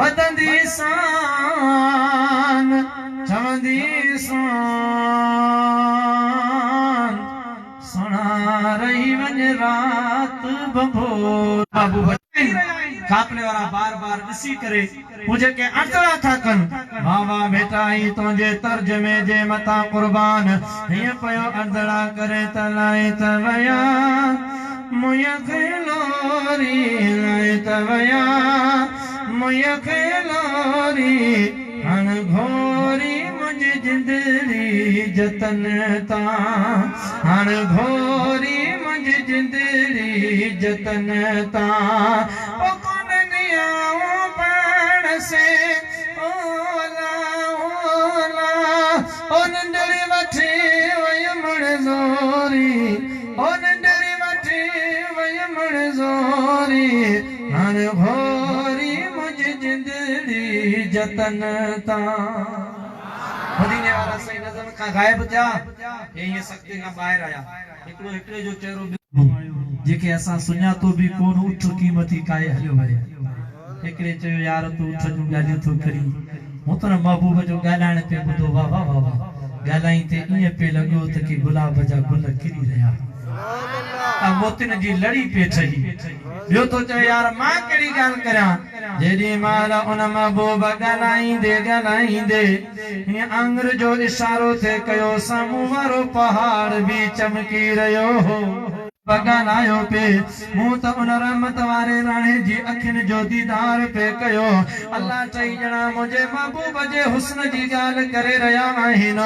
बदंदी सान चवंदी सान सुना रही वञ रात बभोर काफ़िले वारा बार बार ॾिसी करे मुझे के अटड़ा था कन वाह वाह बेटा ही तुझे तर्जमे जे मता कुर्बान हीअं पयो अटड़ा करे तलाए तवया मुया खेलोरी लाए तवया मुया खेलोरी हण घोरी मुझे जिंदड़ी जतन ता हण घोरी मुझे जिंदड़ी जतन ता ओ कोन नियाओ पाण से ओला ओला ओ नंदड़ी वठी वयमण जोरी ओ नंदड़ी वठी वयमण जोरी हण घोरी मुझे जिंदड़ी जतन ता मदीने वाला सही नज़र का गायब थिया ये सख्ती का बाहर आया हिकड़े जो चेहरो जेके असा सुन्या तो भी कोन उठ कीमती काए हलियो वरे हिकड़े चयो यार तू उठ जो गालियो तो करी मोतन महबूब जो गालाण पे बुधो वाह वाह वाह गालाई ते इए पे लगो त कि गुलाब जा गुल किरी रहा आ मोतिन जी लड़ी पे ठही यो तो चयो यार मां केड़ी गाल करया जेडी माल उन महबूब गालाई दे ये आंगर जो इशारो थे कयो सामू वारो पहाड़ भी चमकी रयो हो बगान आयो पे मुंह त उन रहमत वारे राणे जी अखिन जो दीदार पे कयो अल्लाह चई जना मुझे महबूब जे हुस्न जी गाल करे रया आहिन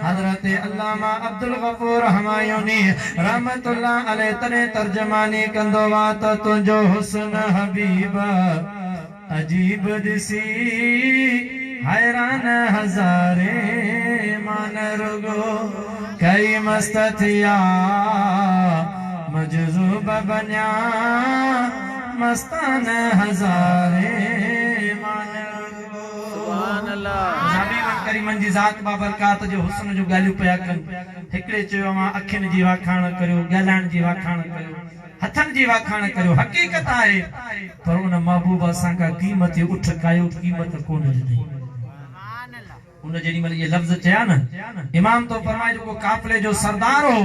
हजरत अल्लामा अब्दुल गफूर हमायूनी रहमतुल्लाह अलैह तने तर्जमानी कंदो वा त तुंजो हुस्न हबीब अजीब दिसी हैरान हजारे मान रुगो कई मस्त थिया मजजूब बन्या मस्तान हजारे मान सुभान अल्लाह ज़मीन करीमन जी ज़ात बाबरकात जो हुस्न जो गालियो पया कन हिकड़े चयो मां अखिन जी वाखाण करियो गालाण जी वाखाण करियो हथन जी वाखाण करियो हकीकत आहे पर उन महबूब असा का कीमत उठ कायो कीमत कोन दी उन जेडी मल ये लफ्ज चया न इमाम तो फरमाए जो काफले जो सरदार हो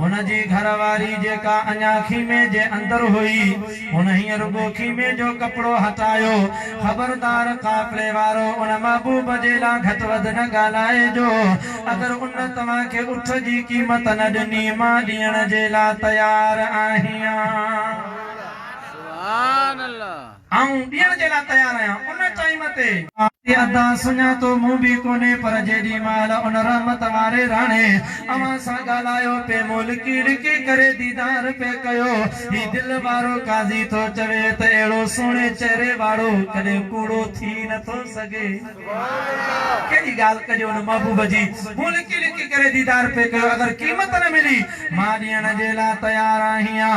उन जी घरवारी जेका अन्या खीमे जे अंदर हुई उन ही रुगो खीमे जो कपड़ो हटायो खबरदार काफले वारो उन महबूब जे ला घटवद न गालाए जो अगर उन तमा के उठ जी कीमत न दनी मां दियण जे ला तैयार आहिया सुभान अल्लाह आऊं दियण जे ला तैयार आया उन टाइम ते अदा सुना तो मुंह भी कोने पर जेडी माल उन रहमत वारे राणे अमा सा गालायो पे मुल्की लिकी करे दीदार पे कयो ही दिल वारो काजी तो चवे त एड़ो सोने चेहरे वारो कदे कूड़ो थी न तो सके केडी गाल कजो उन महबूब जी मुल्की लिकी करे दीदार पे कयो अगर कीमत न मिली मां दियण जे ला तैयार आहिया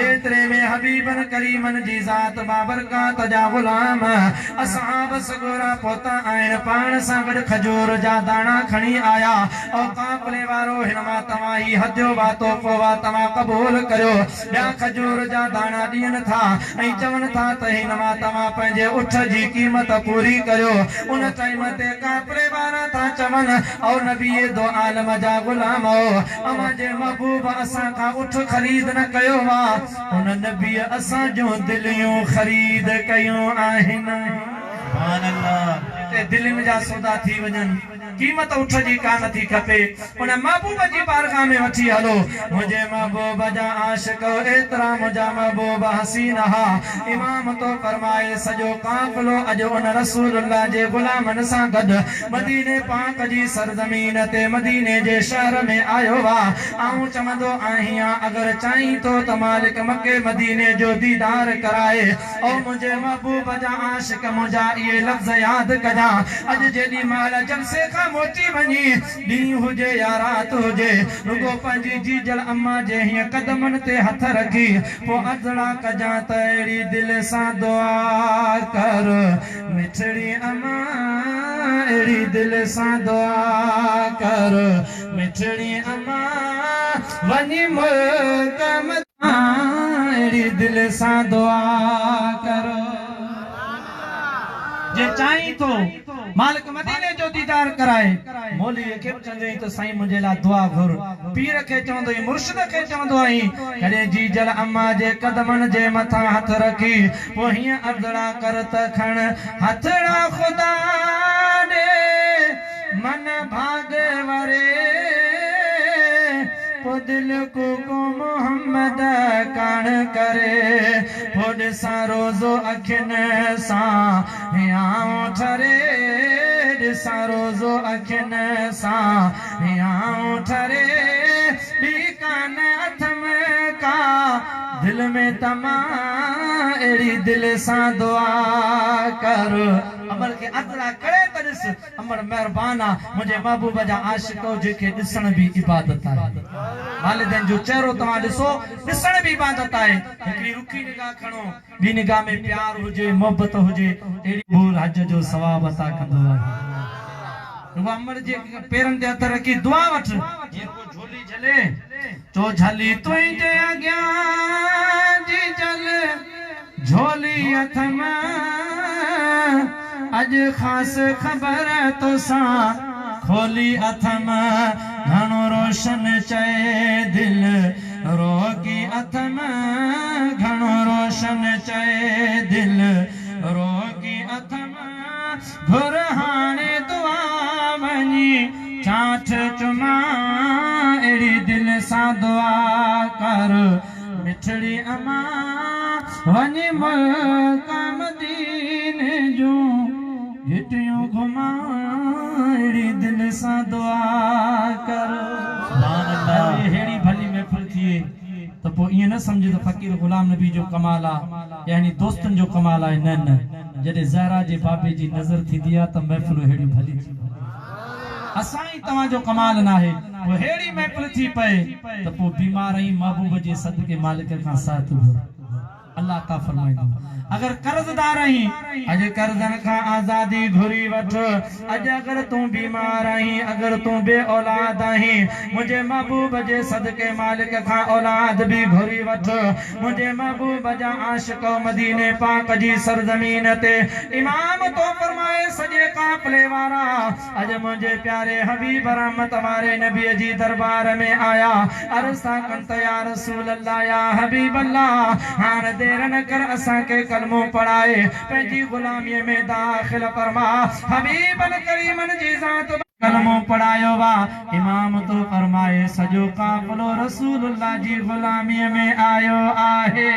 एतरे में हबीबन करीमन जी जात बाबरकात जा गुलाम असहाब सगोरा पोता आइन पाण सा गड खजूर जा दाना खणी आया और काफले वारो हिनमा तमाई हदियो बातो पोवा तमा कबूल करो या खजूर जा दाना दियन था ऐ चवन था त हिनमा तमा पंजे उठ जी कीमत पूरी करो उन टाइम ते काफले वारा था चवन और नबी दो आलम जा गुलाम हो अमा जे महबूब असा का उठ खरीद न कयो वा उन नबी असा जो दिलियों खरीद कयो आहिन सुभान अल्लाह दिल में जा सौदा थी वजन कीमत उठ जी कान थी खपे उन महबूब जी बारगाह में वठी हलो मुझे महबूब जा आशिक एतरा मुझा महबूब हसीन हा इमाम तो फरमाए सजो काफलो अज उन रसूलुल्लाह जे गुलामन सा गड मदीने पाक जी सरजमीन ते मदीने जे शहर में आयो वा आऊं चमंदो आहिया अगर चाही तो त मालिक मक्के मदीने जो दीदार कराए और मुझे महबूब जा आशिक मुझा ये लफ्ज याद कजा अज जेडी माल जब से का मोटी वनी दी हुजे या रात हुजे रुगो पंजी जी जल अम्मा जे हिय कदमन ते हथ रखी पो अजड़ा कजा तड़ी दिल सा दुआ कर मिठड़ी अम्मा एड़ी दिल सा दुआ कर मिठड़ी अम्मा वनी मुल्कम एड़ी दिल सा दुआ कर जे चाही तो मालिक मदीने जो दीदार कराए मौली के चंदई तो साईं मुझे ला दुआ घुर पीर के चवंदो मुर्शिद के चवंदो आई करे जी जल अम्मा जे कदमन जे मथा हथ रखी पो हिय अदड़ा कर त खण हथड़ा खुदा दे मन भाग वरे पो दिल को मोहम्मद कान करे फोड सा रोजो अखिन सा याओ ठरे सा रोजो अखिन सा याओ ठरे भी कान अथम का दिल में तमा एड़ी दिल सा दुआ कर अमर के अदला करे तरिस अमर मेहरबाना मुझे महबूब जा आशिको जेके दिसण भी इबादत है वालिदैन जो चेहरो तमा दिसो दिसण भी इबादत है एकड़ी रुखी निगाह खणो बी निगाह में प्यार हुजे मोहब्बत हुजे एड़ी भूल हज जो सवाब अता कंदो है वो अमर जे पेरन ते हथ रखी दुआ वठ जेको झोली झले चो झली तुंहिंजे अॻियां जी जल झोली हथ में अॼु ख़ासि ख़बर तोसां खोली हथ में घणो रोशन चए दिल रोकी हथ में घणो रोशन चए दिल रोकी हथ में घुर हाणे दुआ वञी चाठ चुमा अहिड़ी दिल सां दुआ कर मिठड़ी अमा वञी मक्का मदीने जूं घिटियूं घुमा अहिड़ी दिल सां दुआ कर अहिड़ी भली महफ़िल थिए त पोइ ईअं न सम्झ त फ़कीर ग़ुलाम नबी जो कमाल आहे यानी दोस्तनि जो कमाल आहे न न जॾहिं ज़हरा जे बाबे जी नज़र थींदी आहे त महफ़िल अहिड़ी भली थी असां ई तव्हांजो कमाल न आहे पोइ अहिड़ी महफ़िल थी पए त पोइ बीमार ऐं महबूब जे सदके मालिक खां साथ अल्लाह अता फरमाईंदो अगर कर्जदार आहीं अॼु कर्जन खां आज़ादी घुरी वठ अॼु अगर तूं बीमार आहीं अगर तूं बे औलाद आहीं मुंहिंजे महबूब जे सदके मालिक खां औलाद भी घुरी वठ मुंहिंजे महबूब जा आशिक मदीने पाक जी सरजमीन ते इमाम तो फरमाए सॼे काफ़िले वारा अॼु मुंहिंजे प्यारे हबीब रहमत वारे नबी जी दरबार में आया अर्ज़ था कनि त या रसूल अल्लाह या हबीब अल्लाह हाणे देर न कर असां के कलमो पढ़ाए पंहिंजी गुलामीअ में दाखिल फरमा हबीबन करीमन जी ज़ात कलमो पढ़ायो वा इमाम तो फरमाए सॼो काफ़िलो रसूलुल्लाह जी गुलामीअ में आयो आहे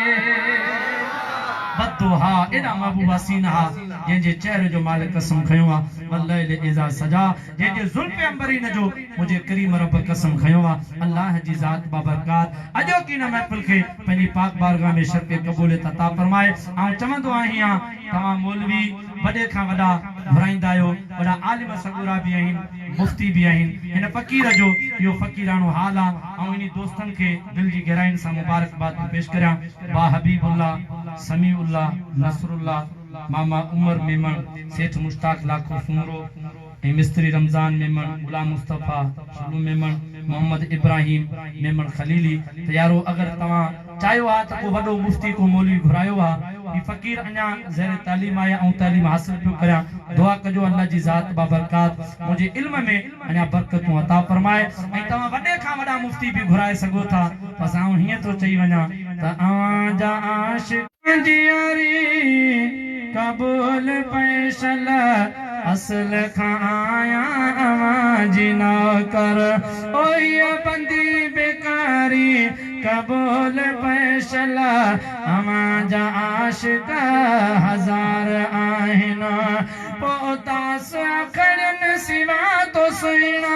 बदुहा एडा महबूबा सीना जंहिंजे चेहरे जो मालिक कसम खयो आहे वल्लैल इज़ा सजा जंहिंजे ज़ुल्फ़ अंबरीन जो मुंहिंजे करीम रब कसम खयो आहे अल्लाह जी ज़ात बाबरकात अॼो की न महफ़िल खे पंहिंजी पाक बारगाह में शर्फ़ क़बूलियत अता फरमाए ऐं चवंदो आहियां तव्हां मौलवी वॾे खां वॾा घुराईंदा आहियो वॾा आलिम सगुरा बि आहिनि मुफ्ती भी आहिनि हिन फ़कीर जो इहो फ़कीरानो हाल आहे ऐं इन दोस्तनि खे दिल जी गहराइनि सां मुबारकबाद पेश करियां बा हबीबुल्लाह समीउल्लाह नसरुल्लाह मामा उमर मेमन सेठ मुश्ताक लाखो सुमरो ऐं मिस्त्री रमज़ान मेमन गुलाम मुस्तफ़ा शुलू मेमन मोहम्मद इब्राहिम मेमन खलीली त यारो अगर तव्हां चाहियो आहे त को वॾो मुफ्ती को मौलवी घुरायो आहे ही फ़कीर अञा ज़हर तालीम आया ऐं तालीम हासिल पियो करियां दुआ कजो अल्लाह जी ज़ात बाबरकात मुंहिंजे इल्म में अञा बरकतूं अता फरमाए ऐं तव्हां वॾे खां वॾा मुफ्ती बि घुराए सघो था बसि आउं हीअं थो चई वञा त अवां जा आशिक़ जी यारी क़बूल पैशल असल खां आया अवां जी नौकर ओ ये बंदी बेकारी कबूल पैशल अवां जा आशिक हजार आहिनि पोतास खड़न सिवा तो सुना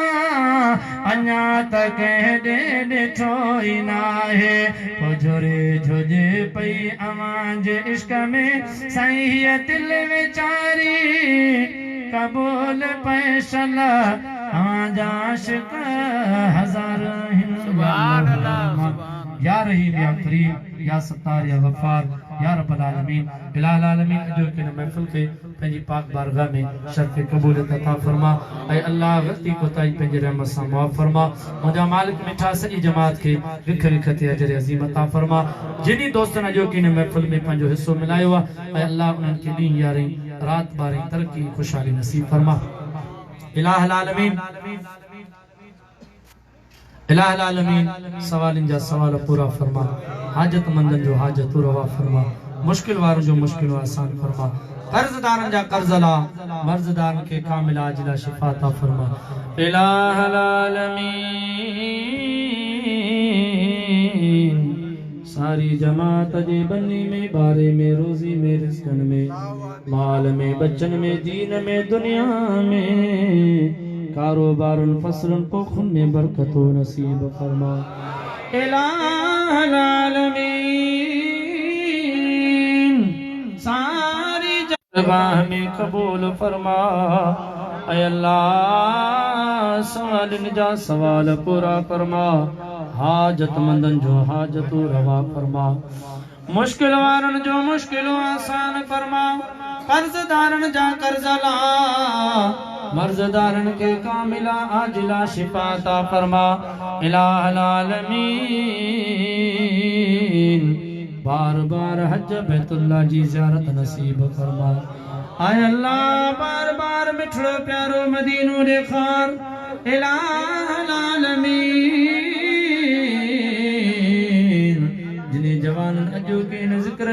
अञा त कंहिं ॾिठो ई नाहे झुरे झुजे पई अवां जे इश्क में साईं हीअ दिल वीचारी कबूल पैशल अवां जा आशिक हजार सुभान अल्लाह या रहीम या करीम या सत्तार या गफ्फार या रब्बल आलमीन इलाह आलमीन अजो के महफिल के पंहिंजी पाक बारगाह में शर्फ़ क़बूलियत अता फरमा ऐं अल्लाह गलती कोताही पंहिंजे रहमत सां माफ़ फरमा मुंहिंजा मालिक मिठा सॼी जमात खे विख विख ते अजर अज़ीम अता फरमा जिनी दोस्तनि अजो के महफिल में पंहिंजो हिस्सो मिलायो आहे ऐं अल्लाह उन्हनि खे ॾींहुं यारहीं रात ॿारहीं तरक़ी खुशहाली नसीब फरमा इलाह आलमीन इलाह आलमीन सवालनि जा सवाल पूरा फरमा हाजतमंदनि जो हाजत रवा फरमा मुश्किल वारनि जो मुश्किल आसान फरमा कर्ज़दारनि जा कर्ज़ ला मर्ज़दारनि खे कामिल आजिला शिफ़ा अता फरमा इलाह आलमीन सारी जमात जे बनी में बारे में रोज़ी में रिज़्क़न में माल में बच्चन में दीन में दुनिया में कारोबारन फसलन पोखन में बरकतो नसीब फरमा इलाह आलमीन सारी जगह में कबूल फरमा ऐ अल्लाह सवालन जा सवाल पूरा फरमा हाजतमंदन जो हाजत रवा फरमा मुश्किल वारन जो मुश्किल आसान फरमा कर्जदारन जा कर्ज ला मर्ज़दारन के कामिला आजिला शिफा अता फरमा इलाहुल आलमीन। बार बार हज बैतुल्लाह जी ज़ियारत नसीब फरमा। आय अल्लाह बार बार मिठड़ो प्यारो मदीनो ॾेखार इलाहुल आलमीन। जिन्हें जवान अजो के ज़िक्र